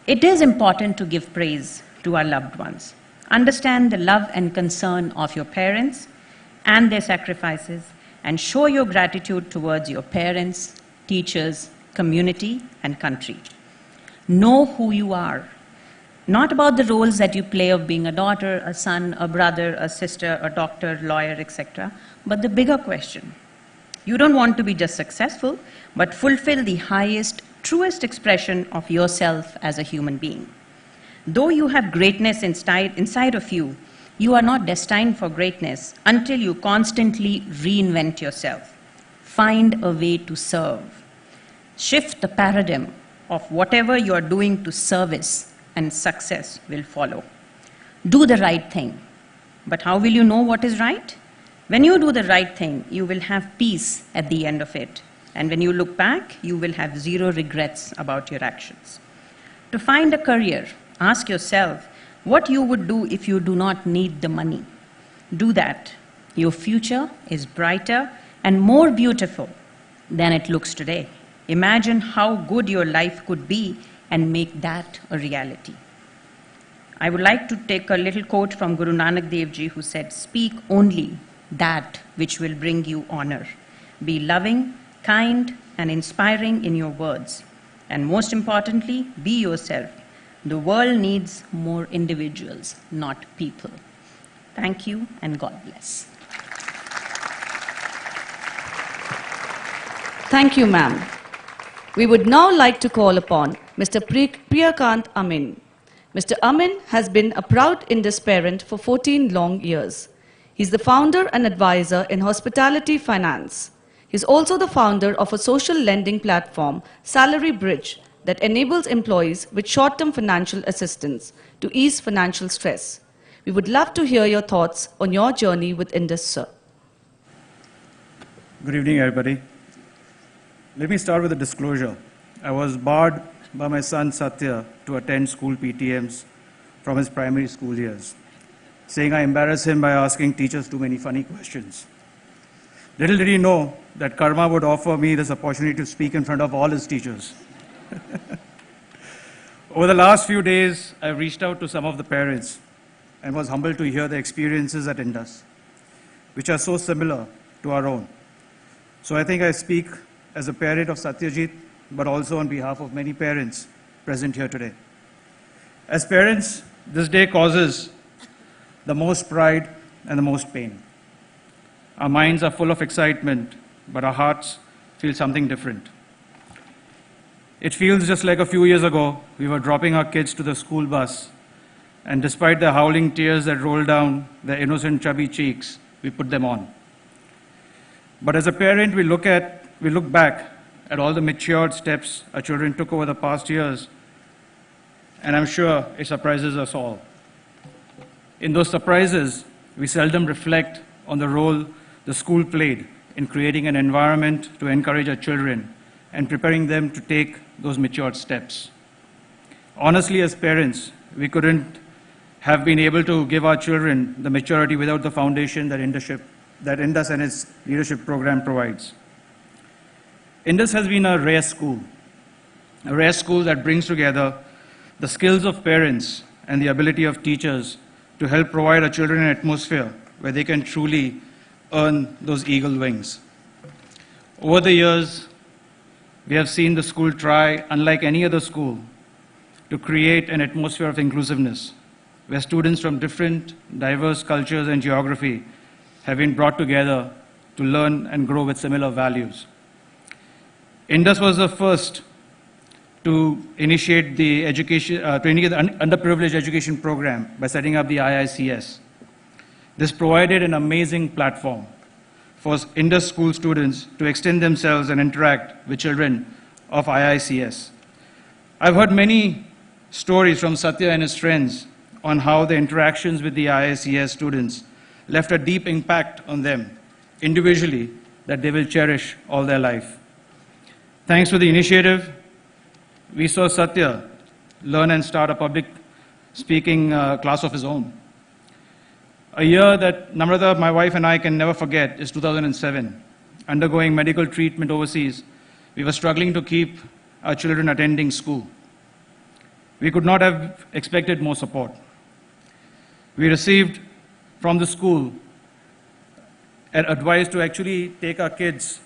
It is important to give praise to our loved ones. Understand the love and concern of your parents and their sacrifices, and show your gratitude towards your parents, teachers, community, and country. Know who you are. Not about the roles that you play of being a daughter, a son, a brother, a sister, a doctor, lawyer, etc., but the bigger question. You don't want to be just successful, but fulfill the highest, truest expression of yourself as a human being. Though you have greatness inside of you, You are not destined for greatness until you constantly reinvent yourself. Find a way to serve. Shift the paradigm of whatever you are doing to service, and success will follow. Do the right thing. But how will you know what is right? When you do the right thing, you will have peace at the end of it. And when you look back, you will have zero regrets about your actions. To find a career, ask yourself what you would do if you do not need the money. Do that. Your future is brighter and more beautiful than it looks today. Imagine how good your life could be and make that a reality. I would like to take a little quote from Guru Nanak Dev Ji, who said, "Speak only that which will bring you honor. Be loving, kind, and inspiring in your words. And most importantly, be yourself. The world needs more individuals, not people." Thank you, and God bless. Thank you, ma'am. We would now like to call upon Mr. Priyakant Amin. Mr. Amin has been a proud Indus parent for 14 long years. He's the founder and advisor in hospitality finance. He's also the founder of a social lending platform, Salary Bridge, that enables employees with short-term financial assistance to ease financial stress. We would love to hear your thoughts on your journey with Indus, sir. Good evening, everybody. Let me start with a disclosure. I was barred by my son Satya to attend school PTMs from his primary school years, saying I embarrass him by asking teachers too many funny questions. Little did he know that karma would offer me this opportunity to speak in front of all his teachers. Over the last few days, I reached out to some of the parents and was humbled to hear the experiences at Indus, which are so similar to our own. So I think I speak as a parent of Satyajit, but also on behalf of many parents present here today. As parents, this day causes the most pride and the most pain. Our minds are full of excitement, but our hearts feel something different. It feels just like a few years ago, we were dropping our kids to the school bus, and despite the howling tears that rolled down their innocent, chubby cheeks, we put them on. But as a parent, we look back at all the matured steps our children took over the past years, and I'm sure it surprises us all. In those surprises, we seldom reflect on the role the school played in creating an environment to encourage our children and preparing them to take those matured steps. Honestly, as parents, we couldn't have been able to give our children the maturity without the foundation that Indus and its leadership program provides. Indus has been a rare school that brings together the skills of parents and the ability of teachers to help provide our children an atmosphere where they can truly earn those eagle wings. Over the years, we have seen the school try, unlike any other school, to create an atmosphere of inclusiveness, where students from different, diverse cultures and geography have been brought together to learn and grow with similar values. Indus was the first to initiate the underprivileged education program by setting up the IICS. This provided an amazing platform for Indus school students to extend themselves and interact with children of IICS. I've heard many stories from Satya and his friends on how the interactions with the IICS students left a deep impact on them individually that they will cherish all their life. Thanks to the initiative, we saw Satya learn and start a public speaking class of his own. A year that Namrata, my wife, and I can never forget is 2007. Undergoing medical treatment overseas, we were struggling to keep our children attending school. We could not have expected more support. We received from the school an advice to actually take our kids